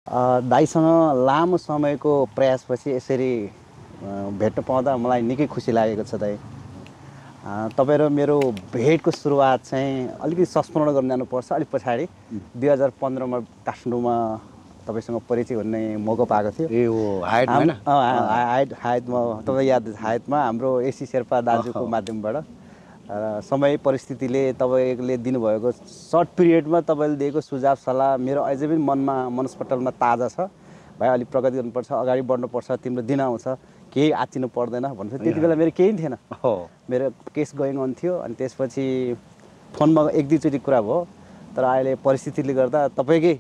दाइसँग लामो समयको प्रयासपछि यसरी भेट्न पाउँदा मलाई निकै खुसी लागेको छ दाइ। तपाईँ र मेरो भेटको सुरुवात चाहिँ अलिकति संस्मरण गर्न जानुपर्छ अलिक पछाडि 2015मा काठमाडौँमा तपाईँसँग परिचय हुने मौका पाएको थियो। ए हो हायतमा हैन? हायतमा तपाईँ याद हायतमा हाम्रो एसी शेर्पा दाजुको माध्यमबाट समय परिस्थितिले तपाईँले दिनुभएको सर्ट पिरियडमा तपाईँले दिएको सुझाव सल्लाह मेरो अझै पनि मनमा मनस्पटलमा ताजा छ। भाइ अलिक प्रगति गर्नुपर्छ, अगाडि बढ्नुपर्छ, तिम्रो दिन आउँछ, केही आच्चिनु पर्दैन भन्नु। त्यति बेला मेरो केही थिएन, मेरो केस गोइङ अन थियो। अनि त्यसपछि फोनमा एक दुईचोटि कुरा भयो, तर अहिले परिस्थितिले गर्दा तपाईँकै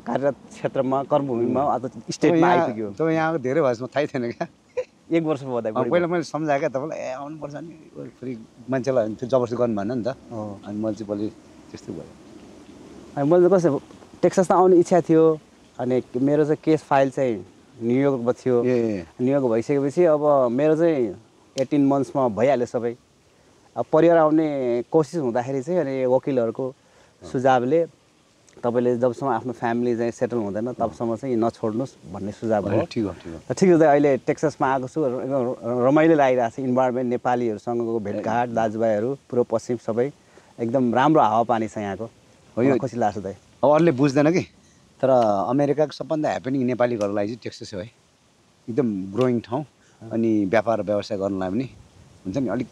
कार्यरत क्षेत्रमा कर्मभूमिमा अथवा स्टेटमा आइपुग्यो। तपाईँ यहाँको धेरै भएपछि थाहै थिएन क्या। 1 वर्ष भयो दाइ। पहिला मैले सम्झाएँ क्या तपाईँलाई, ए आउनुपर्छ नि, फेरि मान्छेलाई त्यो जबरजस्ती गर्नु भएन नि त। अनि मैले चाहिँ भोलि त्यस्तै भयो। अनि मैले कसो टेक्सासमा आउने इच्छा थियो। अनि मेरो चाहिँ केस फाइल चाहिँ न्युयोर्कमा थियो। न्युयोर्क भइसकेपछि अब मेरो चाहिँ 18 मन्थ्समा भइहाल्यो सबै। अब परिवार आउने कोसिस हुँदाखेरि चाहिँ अनि वकिलहरूको सुझावले तपाईँले जबसम्म आफ्नो फ्यामिली चाहिँ सेटल हुँदैन तबसम्म चाहिँ नछोड्नुहोस् भन्ने सुझाव भयो। ठिक हो ठिक छ। अहिले टेक्सासमा आएको छु, रमाइलो लागिरहेको छ। इन्भाइरोमेन्ट, नेपालीहरूसँगको भेटघाट, दाजुभाइहरू, पूर्व पश्चिम सबै एकदम राम्रो हावापानी छ यहाँको। यो खुसी लाग्छ दाइ। अब अरूले बुझ्दैन कि, तर अमेरिकाको सबभन्दा ह्यापनिङ नेपालीहरूको लागि चाहिँ टेक्सास हो है। एकदम ग्रोइङ ठाउँ। अनि व्यापार व्यवसाय गर्नलाई पनि हुन्छ नि, अलिक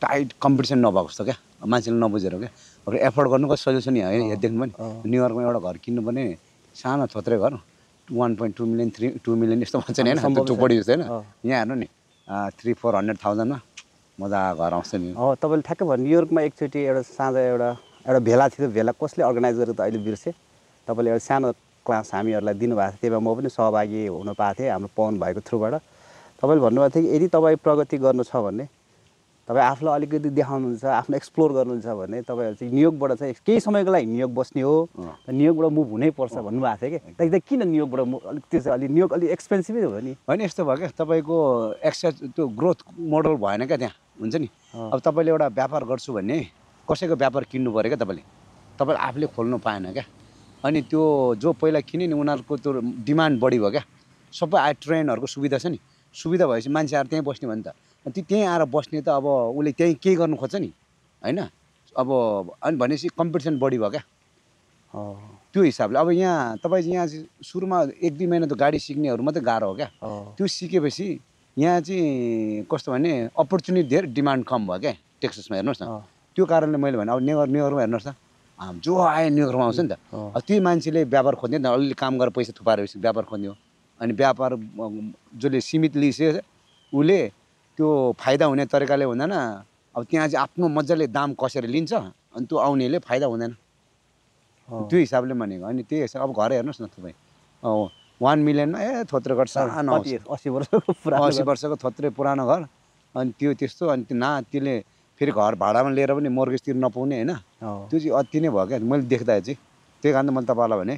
टाइट कम्पिटिसन नभएको जस्तो क्या, मान्छेले नबुझेर क्या। एफोर्ड गर्नुको सजिलो नि होइन। हेरिदिनु पनि न्युयोर्कमा एउटा घर किन्नु पनि सानो थोत्रे घर 1.2 मिलियन 2 मिलियन यस्तो भन्छ नि होइन, चुपडी जस्तो होइन। यहाँ हेर्नु नि 300-400,000मा मजा घर आउँछ नि। तपाईँले ठ्याक्कै भयो। न्युयोर्कमा एकचोटि एउटा साँझ एउटा भेला थियो। भेला कसले अर्गनाइज गरेको त अहिले बिर्सेँ। तपाईँले एउटा सानो क्लास हामीहरूलाई दिनुभएको थियो, त्यसमा म पनि सहभागी हुन पाएको थिएँ हाम्रो पवन भाइको थ्रुबाट। तपाईँले भन्नुभएको थियो कि यदि तपाईँ प्रगति गर्नु छ भने, तपाईँ आफूलाई अलिकति देखाउनुहुन्छ, आफ्नो एक्सप्लोर गर्नुहुन्छ भने तपाईँहरू चाहिँ न्युयोर्कबाट चाहिँ केही समयको लागि न्युयोर्क बस्ने हो, न्युयोर्कबाट मुभ हुनैपर्छ भन्नुभएको थियो कि। त्यही किन न्युयोर्कबाट अलिक त्यो चाहिँ अलि न्युयोर्क अलिक एक्सपेन्सिभै हो नि होइन? यस्तो भयो क्या, तपाईँको एक्सेस त्यो ग्रोथ मोडल भएन क्या त्यहाँ, हुन्छ नि। अब तपाईँले एउटा व्यापार गर्छु भने कसैको व्यापार किन्नु पऱ्यो क्या तपाईँले आफूले खोल्नु पाएन क्या। अनि त्यो जो पहिला किने नि उनीहरूको त्यो डिमान्ड बढी भयो क्या। सबै ट्रेनहरूको सुविधा छ नि, सुविधा भएपछि मान्छेहरू त्यहीँ बस्ने भयो नि त। त्यहीँ आएर बस्ने त अब उसले त्यहीँ केही गर्नु खोज्छ नि होइन। अब अनि भनेपछि कम्पिटिसन बढी भयो क्या त्यो हिसाबले। अब यहाँ तपाईँ यहाँ सुरुमा 1-2 महिना त गाडी सिक्नेहरू मात्रै गाह्रो हो क्या। त्यो सिकेपछि यहाँ चाहिँ कस्तो भने अपर्च्युनिटी धेरै, डिमान्ड कम भयो क्या टेक्सासमा। हेर्नुहोस् न, त्यो कारणले मैले भने अब न्युयोर्कमा हेर्नुहोस् न, जो आयो न्युयोर्कमा आउँछ नि त। त्यही मान्छेले व्यापार खोज्ने नि त, अलिअलि काम गरेर पैसा थुपारेपछि व्यापार खोज्ने हो। अनि व्यापार जसले सीमित लिइसक्यो उसले त्यो फाइदा हुने तरिकाले हुँदैन। अब त्यहाँ चाहिँ आफ्नो मजाले दाम कसेर लिन्छ, अनि त्यो आउनेले फाइदा हुँदैन। त्यो हिसाबले भनेको। अनि त्यही हिसाब अब घर हेर्नुहोस् न तपाईँ, 1 मिलियनमा थोत्रे घर सानो, 80 वर्षको थोत्रे पुरानो घर। अनि त्यो त्यस्तो, अनि त्यसले फेरि घर भाडामा लिएर पनि मोर्गेज तिर्न नपाउने होइन। त्यो चाहिँ अति नै भयो क्या मैले देख्दा चाहिँ। त्यही कारण मैले तपाईँलाई भने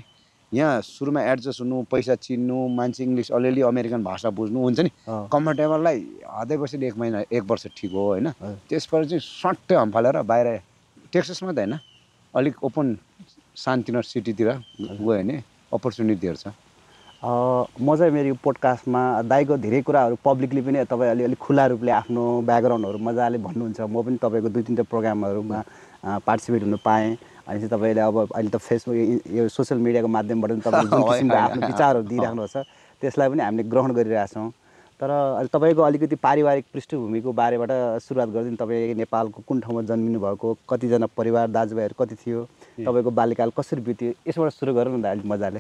यहाँ सुरुमा एडजस्ट हुनु, पैसा चिन्नु, मान्छे इङ्ग्लिस अलिअलि अमेरिकन भाषा बुझ्नु हुन्छ नि, कम्फर्टेबललाई हदै बसेर 1 महिना 1 वर्ष ठिक हो होइन। त्यसपछि चाहिँ सट्टै हम्फालेर बाहिर टेक्सासमा त होइन, अलिक ओपन शान्तिनगर सिटीतिर गयो भने अपर्च्युनिटीहरू छ। म चाहिँ मेरो यो पोडकास्टमा दाइको धेरै कुराहरू पब्लिकली पनि तपाईँ अलिअलि खुला रूपले आफ्नो ब्याकग्राउन्डहरू मजाले भन्नुहुन्छ। म पनि तपाईँको 2-3 प्रोग्रामहरूमा पार्टिसिपेट हुन पाएँ। अनि चाहिँ तपाईँले अब अहिले त फेसबुक यो सोसियल मिडियाको माध्यमबाट पनि तपाईँले जुन किसिमको आफ्नो विचारहरू दिइराख्नु छ त्यसलाई पनि हामीले ग्रहण गरिरहेछौँ। तर अहिले तपाईँको अलिकति पारिवारिक पृष्ठभूमिको बारेबाट सुरुवात गरिदिनु। तपाईँ नेपालको कुन ठाउँमा जन्मिनु भएको, कतिजना परिवार दाजुभाइहरू कति थियो, तपाईँको बाल्यकाल कसरी बित्यो, यसबाट सुरु गरौँ न अलिक मजाले।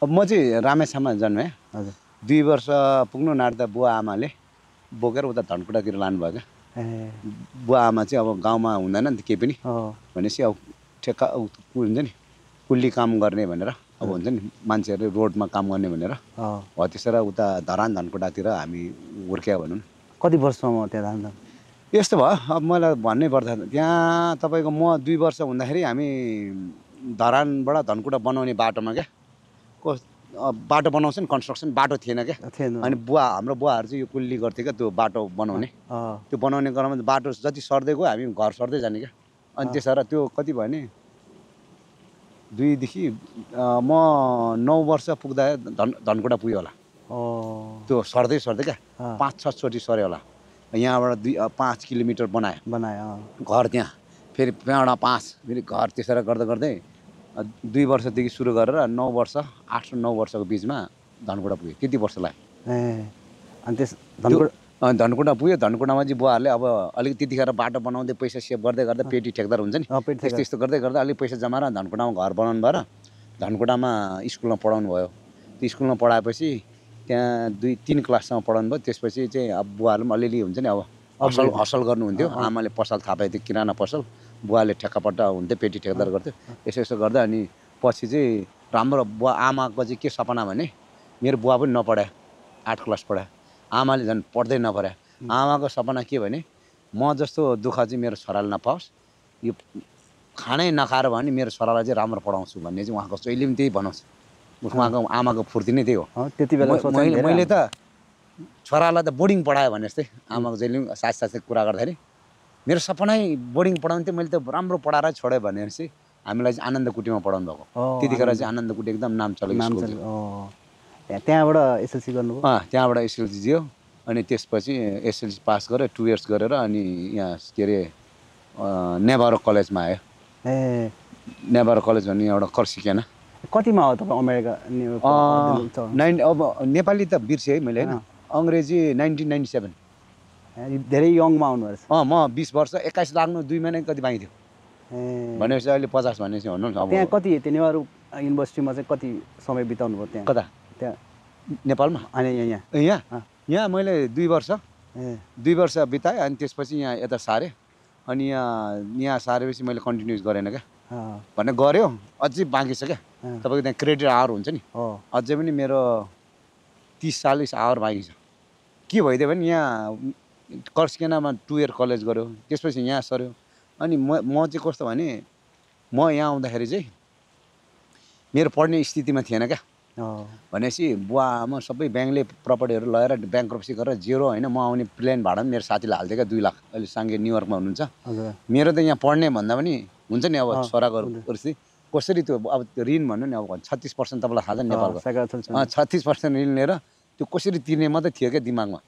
अब म चाहिँ रामेछापमा जन्मेँ। हजुर 2 वर्ष पुग्नु नाट्दा बुवा आमाले बोकेर उता धनकुटातिर लानुभयो क्या। बुवा आमा चाहिँ अब गाउँमा हुँदैन नि त केही पनि, भनेपछि अब ठेक्का हुन्छ नि कुल्ली काम गर्ने भनेर, अब हुन्छ नि मान्छेहरूले रोडमा काम गर्ने भनेर हो त्यसरी उता धरान धनकुटातिर हामी हुर्क्या भनौँ। कति वर्षसम्म त्यहाँ जाँदा यस्तो भयो। अब मलाई भन्नै पर्दा त्यहाँ तपाईँको म 2 वर्ष हुँदाखेरि हामी धरानबाट धनकुटा बनाउने बाटोमा क्या, बाटो बनाउँछ नि कन्स्ट्रक्सन, बाटो थिएन क्या। अनि हाम्रो बुवाहरू चाहिँ यो कुल्ली गर्थ्यो क्या त्यो बाटो बनाउने। त्यो बनाउने क्रममा बाटो जति सर्दै गयो हामी घर सर्दै जाने क्या। अनि त्यसरी त्यो कति भयो नि 2देखि म 9 वर्ष पुग्दा धनकुटा पुग्यो होला। त्यो सर्दै सर्दै क्या 5-6 चोटि सर्यो होला। यहाँबाट 5 किलोमिटर बनायो घर त्यहाँ, फेरि त्यहाँबाट 5, फेरि घर त्यसरी गर्दा गर्दै 2 वर्षदेखि सुरु गरेर 9 वर्ष 8 र 9 वर्षको बिचमा धनकुटा पुग्यो। त्यति वर्ष लाग्यो। अनि त्यस धनकुटा पुग्यो। धनकुटामा चाहिँ बुवाहरूले अब अलिक त्यतिखेर बाटो बनाउँदै पैसा सेभ गर्दै गर्दा पेटी ठेक्दार हुन्छ नि, त्यस्तो यस्तो गर्दै गर्दा अलिक पैसा जमाएर धनकुटामा घर बनाउनु भएर धनकुटामा स्कुलमा पढाउनु भयो। त्यो स्कुलमा पढाएपछि त्यहाँ 2-3 क्लाससम्म पढाउनु भयो। त्यसपछि चाहिँ अब बुवाहरू पनि अलिअलि हुन्छ नि, अब हसल गर्नुहुन्थ्यो। आमाले पसल थापेको थियो, किराना पसल। बुवाले ठेक्कापट्टा हुन्थ्यो, पेटी ठेक्दार गर्थ्यो। यसो यसो गर्दा अनि पछि चाहिँ राम्रो बुवा आमाको चाहिँ के सपना भने मेरो बुवा पनि नपढायो, 8 क्लास पढायो। आमाले झन् पढ्दै नपढायो। आमाको सपना के भने म जस्तो दुःख चाहिँ मेरो छोराले नपाओस्, यो खानै नखाएर भने मेरो छोरालाई चाहिँ राम्रो पढाउँछु भन्ने चाहिँ उहाँको जहिले पनि त्यही भनाउँछ। उहाँको आमाको फुर्ती नै त्यही हो। त्यति बेला मैले त छोरालाई त बोर्डिङ पढायो भने जस्तै आमाको जहिले पनि साथसाथै कुरा गर्दाखेरि मेरो सपनै बोर्डिङ पढाउनु थियो, मैले त राम्रो पढाएर छोडेँ भनेपछि हामीलाई चाहिँ आनन्द कुटीमा पढाउनु भएको। त्यतिखेर चाहिँ आनन्द कुटी एकदम नाम चलेको स्कुल थियो। त्यहाँबाट एसएलसी गर्नुभयो? त्यहाँबाट एसएलसी दियो। अनि त्यसपछि एसएलसी पास गरेर 2 इयर्स गरेर अनि यहाँ के अरे नेभारो कलेजमा आयो। नेभारो कलेज भन्ने एउटा कर्सिकेना। कतिमा हो तपाईँ अमेरिका? अब नेपाली त बिर्सेँ है मैले होइन, अङ्ग्रेजी 1997। धेरै यङमा आउनु भएछ। म 20 वर्ष 21 लाग्नु 2 महिना कति बाँकी थियो भनेपछि अहिले 50 भनेपछि भन्नु न। अब त्यहाँ कति त्यो नेहरू युनिभर्सिटीमा चाहिँ कति समय बिताउनु भयो त्यहाँ? कता? त्यहाँ नेपालमा? अनि यहाँ मैले 2 वर्ष बिताएँ। अनि त्यसपछि यहाँ यता सारेँ। अनि यहाँ सारेपछि मैले कन्टिन्युस गरेन क्या, भने गऱ्यो अझै बाँकी छ क्या। तपाईँको त्यहाँ क्रेडिट आवर हुन्छ नि, अझै पनि मेरो 30-40 आवर बाँकी छ। के भइदियो भने यहाँ कर्सिकेनामा 2 इयर कलेज गऱ्यो, त्यसपछि यहाँ सर्यो। अनि म चाहिँ कस्तो भने म यहाँ आउँदाखेरि चाहिँ मेरो पढ्ने स्थितिमा थिएन क्या। भनेपछि बुवा आमा सबै ब्याङ्कले प्रपर्टीहरू लगेर ब्याङ्क्रप्सी गरेर जेरो होइन, म आउने प्लेन भाडा पनि मेरो साथीले हाल्थ्यो क्या 2 लाख। अहिले साङ्गे न्युयोर्कमा हुनुहुन्छ। मेरो त यहाँ पढ्ने भन्दा पनि हुन्छ नि, अब छोराको परिस्थिति कसरी त्यो अब ऋण भन्नु नि, अब 36% तपाईँलाई थाहा छ नेपालको, 36% ऋण लिएर त्यो कसरी तिर्ने मात्रै थियो क्या दिमागमा।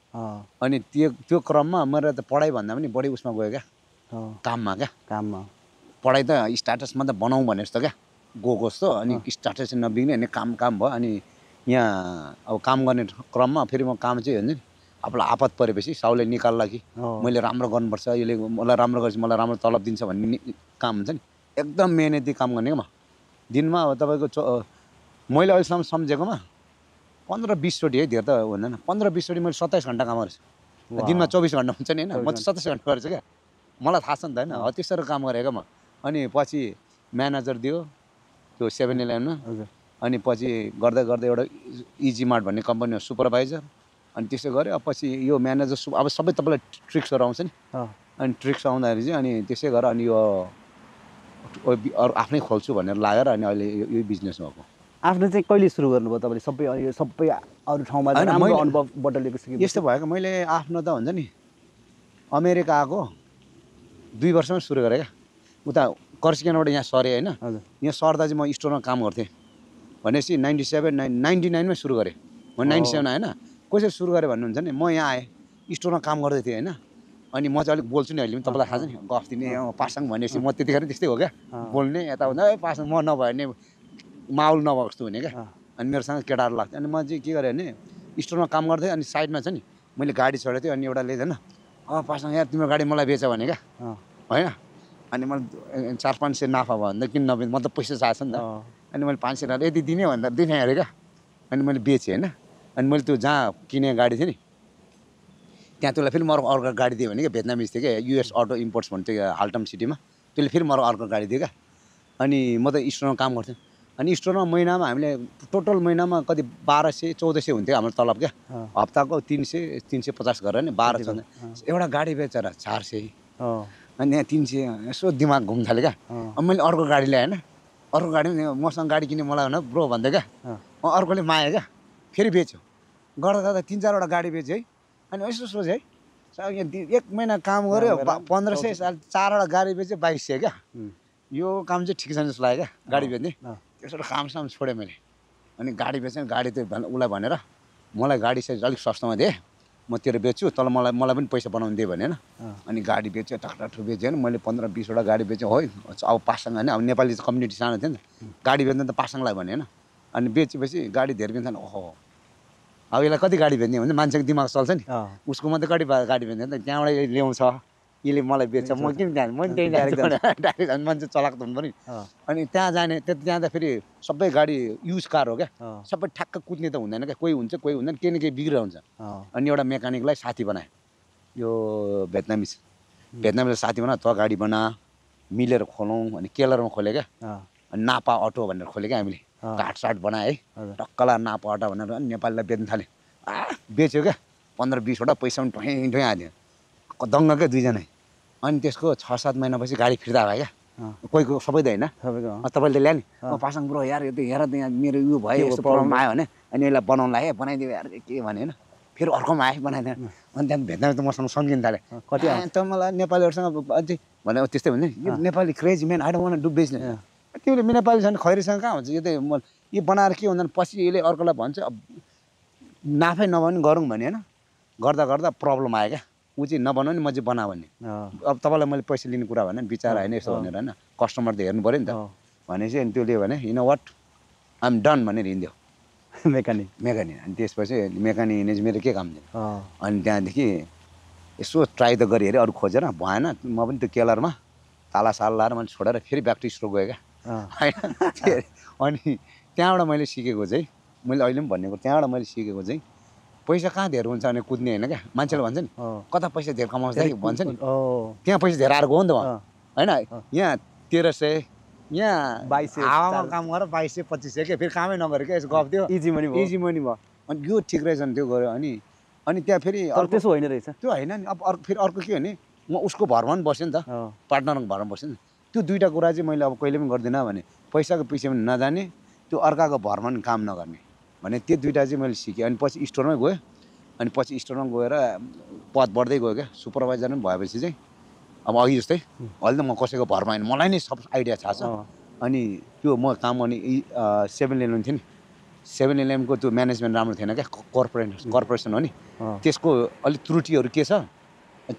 अनि त्यो क्रममा मेरो त पढाइ भन्दा पनि बढी उसमा गयो क्या, काममा पढाइ त स्ट्याटस मात्रै बनाउँ भने जस्तो क्या गएको जस्तो। अनि स्ट्याटस नबिग्ने अनि काम भयो। अनि यहाँ अब काम गर्ने क्रममा फेरि म काम चाहिँ हुन्छ नि, आफूलाई आपत परेपछि साउले निकाल्ला कि मैले राम्रो गर्नुपर्छ, यसले मलाई राम्रो गरेपछि मलाई राम्रो तलब दिन्छ भन्ने काम हुन्छ नि, एकदम मेहनती काम गर्ने क्या म। दिनमा अब तपाईँको मैले अहिलेसम्म सम्झेकोमा 15-20 चोटि है, धेरै त हुँदैन, 15-20 चोटि मैले 27 घन्टा काम गरेछु। दिनमा 24 घन्टा हुन्छ नि होइन, म चाहिँ 27 घन्टा गरेछु क्या। मलाई थाहा छ नि त होइन, हो त्यसरी काम गरेँ क्या म। अनि पछि म्यानेजर दियो त्यो 7-11मा। अनि पछि गर्दै गर्दै एउटा इजी मार्ट भन्ने कम्पनी हो सुपरभाइजर। अनि त्यसो गरेँ। अब पछि यो म्यानेजर अब सबै तपाईँलाई ट्रिक्सहरू आउँछ नि, अनि ट्रिक्स आउँदाखेरि चाहिँ अनि त्यसै गरेर अनि यो अरू आफ्नै खोल्छु भनेर लागेर अनि अहिले यो बिजनेस भएको। आफ्नो चाहिँ कहिले सुरु गर्नुभयो तपाईँले? सबै अरू ठाउँमा राम्रो अनुभव बटुलेको छ? यस्तो भयो क्या, मैले आफ्नो त हुन्छ नि अमेरिका आएको 2 वर्षमै सुरु गरेँ क्या। उता कर्सिकेनबाट यहाँ सरेँ होइन, यहाँ सर्दा चाहिँ म स्टोरमा काम गर्थेँ। भनेपछि 99मै सुरु गरेँ म। 97 होइन, कसरी सुरु गरेँ भन्नुहुन्छ नि, म यहाँ आएँ स्टोरमा काम गर्दै थिएँ होइन। अनि म चाहिँ अलिक बोल्छु नि, अहिले पनि तपाईँलाई थाहा छ नि, गफ दिने पासाङ भनेपछि म त्यतिखेर त्यस्तै हो क्या, बोल्ने यताउता पासाङ म नभए भने माहौल नभएको जस्तो हुने क्या। अनि मेरोसँग केटाहरू लाग्थ्यो। अनि म चाहिँ के गरेँ भने स्टोरमा काम गर्थेँ। अनि साइडमा छ नि मैले गाडी छोडेको थिएँ। अनि एउटा लिँदैन पासाङ यार तिम्रो गाडी मलाई बेच भने क्या होइन। अनि मैले 400-500 नाफा भयो भन्दा किन नबेच, म त पैसा चाहिएको छ नि त। अनि मैले 500 यति दिने भन्दा दिने अरे क्या। अनि मैले बेचेँ होइन। अनि मैले त्यो जहाँ किने गाडी थियो नि त्यहाँ त्यसलाई फेरि म अर्को गाडी दिएँ भने क्या, भियतनामिज थियो क्या, युएस अटो इम्पोर्ट्स भन्थ्यो हाल्टम सिटीमा, त्यसले फेरि म अर्को गाडी दियो क्या। अनि म त स्टोरमा काम गर्थेँ। अनि स्टोरमा महिनामा हामीले टोटल महिनामा कति 1200-1400 हुन्थ्यो हाम्रो तलब क्या। हप्ताको 300-350 गरेर नि 1200। एउटा गाडी बेचेर 400, अनि यहाँ 300, यसो दिमाग घुम्न थाल्यो क्या। अनि मैले अर्को गाडी ल्याएँ होइन, अर्को गाडी मसँग गाडी किन्ने मलाई होइन ब्रो भन्दै क्या। अर्कोले माग्यो क्या, फेरि बेच्यो। गर्दा गर्दा 3-4वटा गाडी बेच्यो है। अनि यसो सोचेँ है, 1 महिना काम गऱ्यो 1500, 4वटा गाडी बेच्यो 2200 क्या। यो काम चाहिँ ठिक छैन जस्तो लाग्यो क्या गाडी बेच्ने त्यसबाट कामसाम छोडेँ मैले अनि गाडी बेच्ने गाडी त उसलाई भनेर मलाई गाडी चाहिँ अलिक सस्तोमा दिएँ म तेरो बेच्छु तर मलाई पनि पैसा बनाउनु दिएँ भने होइन अनि गाडी बेच्यो टक्टु बेच्यो होइन मैले 15-20वटा गाडी बेचेँ हो अब पासाङ होइन अब नेपाली कम्युनिटी सानो थियो नि त गाडी बेच्नु त पासाङलाई भने होइन अनि बेचेपछि गाडी धेरै बेच्दैन ओहो अब यसलाई कति गाडी बेच्ने भने मान्छेको दिमाग चल्छ नि उसको मात्रै कति गाडी बेच्ने त त्यहाँबाट ल्याउँछ यसले मलाई बेच्छ म किन जाने म त्यहीँ डाइरेक्ट झन् मान्छे चलाएको त हुनु पऱ्यो अनि त्यहाँ जाने त्यहाँ त फेरि सबै गाडी युज कार हो क्या सबै ठ्याक्क कुद्ने त हुँदैन क्या कोही हुन्छ कोही हुँदैन केही न केही बिग्रेर हुन्छ अनि एउटा मेकानिकलाई साथी बनाएँ यो भेटनामिसले साथी बना त गाडी बना मिलेर खोलौँ अनि केलरमा खोल्यो क्या अनि नापा अटो भनेर खोल्यो क्या हामीले घाटसाट बनाएँ है टक्कला नापा अटो भनेर अनि नेपालीलाई बेच्न थाल्यो बेच्यो क्या 15-20वटा पैसा पनि ठोइ ठोइ हाल्यो दङ्ग क्या दुईजना अनि त्यसको 6-7 महिनापछि गाडी फिर्ता भयो क्या कोहीको सबै त होइन तपाईँले ल्याए नि पासाङ ब्रो यार यो त हेर त यहाँ मेरो यो भयो यस्तो प्रब्लम आयो भने अनि यसलाई बनाउनु लाग्यो बनाइदियो यार के भने होइन फेरि अर्कोमा आयो बनाइदियो अनि त्यहाँ भेट्दा त मसँग सम्झिनु थाल्यो कति त मलाई नेपालीहरूसँग अझै भने त्यस्तै हुन्छ नि यो Nepali crazy man I don't want to do business तिमीले नेपालीसँग खैरीसँग कहाँ हुन्छ यो त यो बनाएर के हुँदैन पछि यसले अर्कोलाई भन्छ अब नाफै नभए पनि गरौँ भने होइन गर्दा गर्दा प्रब्लम आयो क्या ऊ चाहिँ नबनाऊ नि म चाहिँ बनाऊ भन्ने अब तपाईँलाई मैले पैसा लिने कुरा भने बिचारा होइन यसो भनेर होइन कस्टमर त हेर्नु पऱ्यो नि त भनेपछि अनि त्यो लियो भने you know what I'm done भनेर हिँड्यो मेकानिक अनि त्यसपछि मेकानिक हिँडे चाहिँ मेरो के काम थियो अनि त्यहाँदेखि यसो ट्राई त गरेँ अरे अरू खोजेर भएन म पनि त्यो केलरमा ताला साल लाएर मैले छोडेर फेरि ब्याक टु स्ट्रोक गएँ क्या होइन अनि त्यहाँबाट मैले सिकेको चाहिँ मैले अहिले पनि भनेको त्यहाँबाट मैले सिकेको चाहिँ पैसा कहाँ धेरै हुन्छ भने कुद्ने होइन क्या मान्छेले भन्छ नि कता पैसा धेरै कमाउँछ भन्छ नि त्यहाँ पैसा धेरै आएको हो नि त होइन यहाँ 1300 यहाँ 2200 हावामा काम गरेर 2200-2500 क्या फेरि कामै नगरेको क्या यसो गफ थियो इजी मनी भयो अनि यो ठिक रहेछ नि त्यो गऱ्यो अनि त्यहाँ फेरि त्यसो होइन रहेछ त्यो होइन नि अब फेरि अर्को के भने म उसको भरमा पनि बसेँ नि त पार्टनरको भरमा बसेँ नि त्यो दुईवटा कुरा चाहिँ मैले अब कहिले पनि गर्दिनँ भने पैसाको पछि पनि नजाने त्यो अर्काको भरमा पनि काम नगर्ने भने त्यो दुईवटा चाहिँ मैले सिकेँ अनि पछि स्टोरमै गएँ अनि पछि स्टोरमा गएर पद बढ्दै गयो क्या सुपरभाइजर पनि भएपछि चाहिँ अब अघि जस्तै अहिले त म कसैको भरमा आएन मलाई नै सब आइडिया थाहा छ अनि त्यो म काम गर्ने 7-Eleven थियो नि 7-Elevenको त्यो म्यानेजमेन्ट राम्रो थिएन क्या कर्पोरेसन हो नि त्यसको अलिक त्रुटिहरू के छ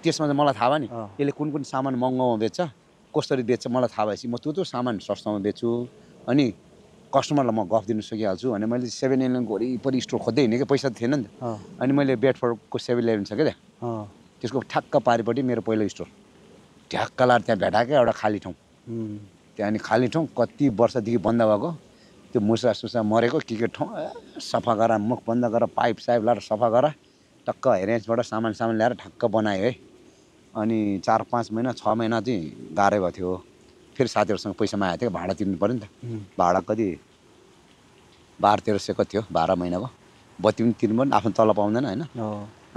त्यसमा चाहिँ मलाई थाहा भयो नि यसले कुन सामान महँगोमा बेच्छ कसरी बेच्छ मलाई थाहा भएपछि म त्यो सामान सस्तोमा बेच्छु अनि कस्टमरलाई म गफ दिन सकिहाल्छु भने मैले 7-Elevenको वरिपरि स्टोर खोज्दै हिँडेँ क्या पैसा थिएन नि त अनि मैले बेडफोर्डको 7-Eleven छ क्या त्यहाँ त्यसको ठ्याक्क पारिपट्टि मेरो पहिलो स्टोर ठ्याक्क लाएर त्यहाँ भेटाएँ क्या एउटा खाली ठाउँ त्यहाँ अनि खाली ठाउँ कति वर्षदेखि बन्द भएको त्यो मुसा सुसा मरेको के ठाउँ सफा गरेर मुख बन्द गरेर पाइप साइप लाएर सफा गरेर टक्क रेन्जबाट सामान ल्याएर ठ्याक्क बनाएँ है अनि 4-5 महिना 6 महिना चाहिँ गाह्रै भएको थियो फेरि साथीहरूसँग पैसा मागेको थियो भाडा तिर्नु पऱ्यो नि त भाडा कति 1200-1300 कति थियो 12 महिनाको बत्ती पनि तिर्नु पनि आफ्नो तलब पाउँदैन होइन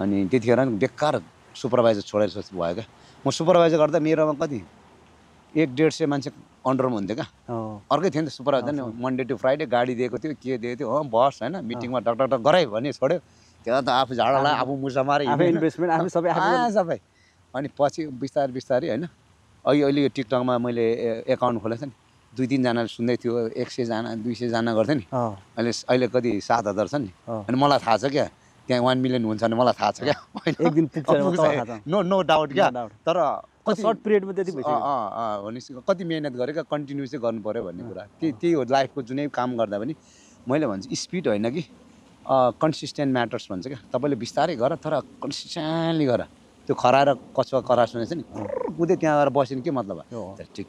अनि त्यतिखेर बेकार सुपरभाइजर छोडेर जस्तो भयो क्या म सुपरभाइजर गर्दा मेरोमा कति 100-150 मान्छे अन्डरमा हुन्थ्यो क्या अर्कै थियो नि त सुपरभाइजर नि मन्डे टु फ्राइडे गाडी दिएको थियो के दिएको थियो हो बस होइन मिटिङमा टक गरायो भने छोड्यो त्यो त आफू झाडा लायो आफू मुसा मारे इन्भेस्टमेन्ट आफू सबै अनि पछि बिस्तारै होइन अहिले यो टिकटकमा मैले एकाउन्ट खोलेको थिएँ नि 2-3 जनाले सुन्दै थियो 100 जना 200 जना गर्थ्यो नि अहिले कति 7,000 छ नि अनि मलाई थाहा छ क्या त्यहाँ 1 मिलियन हुन्छ भने मलाई थाहा छ क्या एक दिन पुग्छ नो डाउट क्या तर कति सर्ट पिरियडमा त्यति भइसक्यो भनेपछि कति मेहनत गरेँ क्या कन्टिन्यू चाहिँ गर्नु पऱ्यो भन्ने कुरा त्यही हो लाइफको जुनै काम गर्दा पनि मैले भन्छु स्पिड होइन कि कन्सिस्टेन्ट म्याटर्स भन्छ क्या तपाईँले बिस्तारै गर तर कन्सिस्टेन्टली गर त्यो खरा र कछुवा करा सुनेछ नि कुदे त्यहाँ गएर बस्यो के मतलब ठिक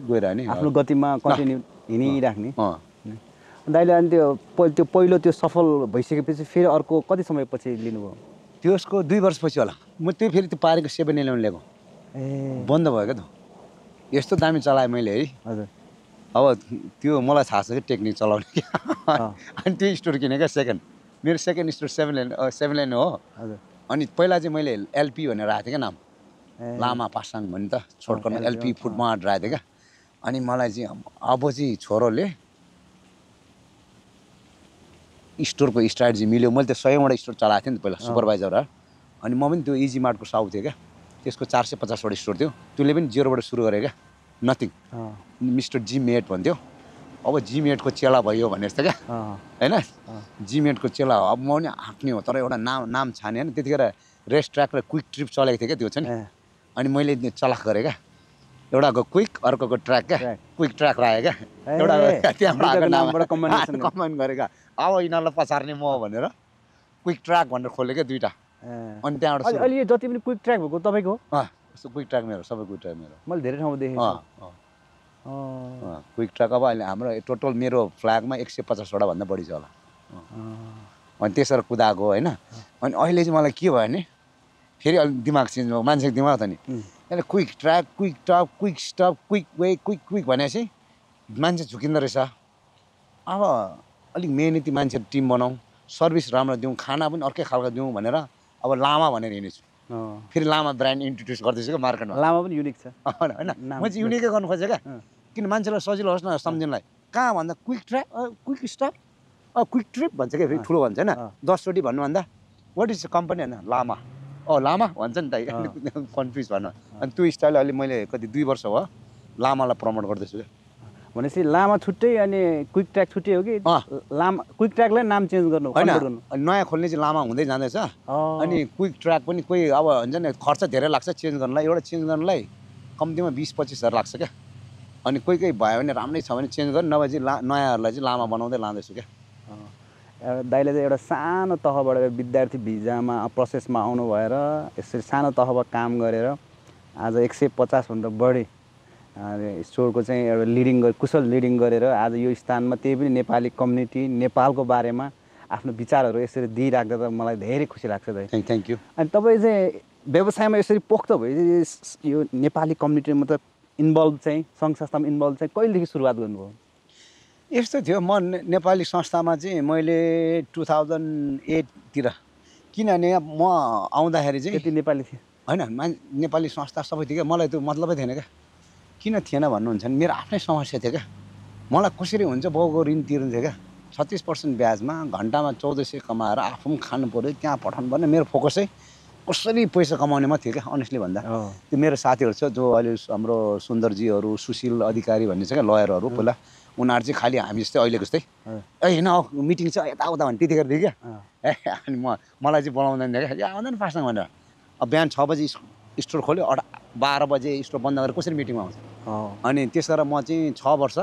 गएर होइन आफ्नो गतिमा कन्टिन्यू हिँडिराख्ने अन्त अहिले अनि त्यो पहिलो त्यो सफल भइसकेपछि फेरि अर्को कति समयपछि लिनुभयो त्यसको 2 वर्षपछि होला म त्यो फेरि त्यो पारेको 7-Eleven ल्याएको बन्द भयो क्या त यस्तो दामी चलाएँ मैले है हजुर अब त्यो मलाई थाहा छ कि टेक्निक चलाउने अनि त्यो स्टोर किनेँ क्या सेकेन्ड मेरो सेकेन्ड स्टोर 7-Eleven हो हजुर अनि पहिला चाहिँ मैले एलपी भनेर राखेको थिएँ क्या नाम लामा पासाङ भन्ने त छोटकटमा एलपी फुड मार्ट राखेको थिएँ क्या अनि मलाई चाहिँ अब चाहिँ छोरोले स्टोरको स्ट्राटेजी मिल्यो मैले त 100वटा स्टोर चलाएको थिएँ नि त पहिला सुपरभाइजर अनि म पनि त्यो इजी मार्टको साउ थिएँ क्या त्यसको 450वटा स्टोर थियो त्यसले पनि 0बाट सुरु गरेँ क्या नथिङ मिस्टर जिमेट भन्थ्यो अब जिमेटको चेला भयो भने जस्तो क्या होइन जिमेटको चेला हो अब म पनि आफ्नै हो तर एउटा नाम छाने होइन त्यतिखेर रेस ट्र्याक र क्विक ट्रिप चलेको थियो क्या त्यो चाहिँ अनि मैले चलाख गरेँ क्या एउटाको क्विक अर्कोको ट्र्याक क्या क्विक ट्र्याक राखेँ क्या एउटा त्यहाँबाट कम्बाइन गरेँ क्या अब यिनीहरूलाई पछार्ने म भनेर क्विक ट्र्याक भनेर खोलेँ क्या दुइटा अनि त्यहाँबाट अहिले जति पनि क्विक ट्र्याक भएको तपाईँको क्विक ट्र्याक मेरो सबै क्विक ट्र्याक मेरो मैले धेरै ठाउँमा देखेँ क्विक ट्र्याक अब अहिले हाम्रो टोटल मेरो फ्ल्यागमा 150वटा भन्दा बढी छ होला अनि त्यसरी कुदाएको होइन अनि अहिले चाहिँ मलाई के भयो भने फेरि अलिक दिमाग चेन्ज भयो मान्छेको दिमाग त नि यसले quick track quick top quick stop quick way quick quick भनेपछि मान्छे झुकिँदो रहेछ अब अलिक मेहनती मान्छे टिम बनाऊ सर्भिस राम्रो दिउँ खाना पनि अर्कै खालको दिउँ भनेर अब लामा भनेर हिँडेछु फेरि लामा ब्रान्ड इन्ट्रोड्युस गर्दैछु क्या मार्केटमा लामा पनि युनिक छ होइन म चाहिँ युनिकै गर्नु खोजेँ क्या किन मान्छेलाई सजिलो होस् न सम्झिनलाई कहाँ भन्दा quick track quick stop quick trip भन्छ क्या फेरि ठुलो भन्छ होइन 10चोटि भन्नुभन्दा वाट इज कम्पनी होइन लामा लामा भन्छ नि त कन्फ्युज भन्न अनि त्यो स्टाइल अहिले मैले कति 2 वर्ष भयो लामालाई प्रमोट गर्दैछु क्या भनेपछि लामा छुट्टै अनि क्विक ट्र्याक छुट्टै हो कि लामा क्विक ट्र्याकलाई नाम चेन्ज गर्नु होइन नयाँ खोल्ने चाहिँ लामा हुँदै जाँदैछ अनि क्विक ट्र्याक पनि कोही अब हुन्छ नि खर्च धेरै लाग्छ चेन्ज गर्नलाई एउटा चेन्ज गर्नलाई कम्तीमा 20-25 हजार लाग्छ क्या अनि कोही कोही भयो भने राम्रै छ भने चेन्ज गर्नु नभए चाहिँ नयाँहरूलाई चाहिँ लामा बनाउँदै लाँदैछु क्या दाइले चाहिँ एउटा सानो तहबाट विद्यार्थी भिजामा प्रोसेसमा आउनु भएर यसरी सानो तहबाट काम गरेर आज 150 भन्दा बढी स्टोरको चाहिँ एउटा कुशल लिडिङ गरेर आज यो स्थानमा त्यही पनि नेपाली कम्युनिटी नेपालको बारेमा आफ्नो विचारहरू यसरी दिइराख्दा त मलाई धेरै खुसी लाग्छ दाइ थ्याङ्क यू अनि तपाईँ चाहिँ व्यवसायमा यसरी पोख्त भयो यो नेपाली कम्युनिटी मतलब इन्भल्भ चाहिँ सङ्घ संस्थामा इन्भल्भ चाहिँ कहिलेदेखि सुरुवात गर्नुभयो यस्तो थियो म नेपाली संस्थामा चाहिँ मैले 2008 किनभने म आउँदाखेरि चाहिँ त्यति नेपाली थियो होइन नेपाली संस्था सबै थियो क्या मलाई त्यो मतलबै थिएन क्या किन थिएन भन्नुहुन्छ भने मेरो आफ्नै समस्या थियो क्या मलाई कसरी हुन्छ बाउको ऋण तिर्नु थियो क्या 36% ब्याजमा घन्टामा 1400 कमाएर आफू पनि खानु पऱ्यो त्यहाँ पठाउनु पर्ने मेरो फोकसै कसरी पैसा कमाउनेमा थियो क्या अनेस्टली भन्दा त्यो मेरो साथीहरू छ जो अहिले हाम्रो सुन्दरजीहरू सुशील अधिकारी भन्ने छ क्या लयरहरू पहिला उनीहरू चाहिँ खालि हामी जस्तै अहिलेको जस्तै होइन मिटिङ छ यताउता भने त्यतिखेर थियो क्या अनि मलाई चाहिँ बोलाउँदैन थियो क्या आउँदैन फास्टमा भनेर अब बिहान 6 बजी स्टोर खोल्यो 12 बजे स्टोर बन्द गरेर कसरी मिटिङमा आउँछ अनि त्यस गरेर म चाहिँ 6 वर्ष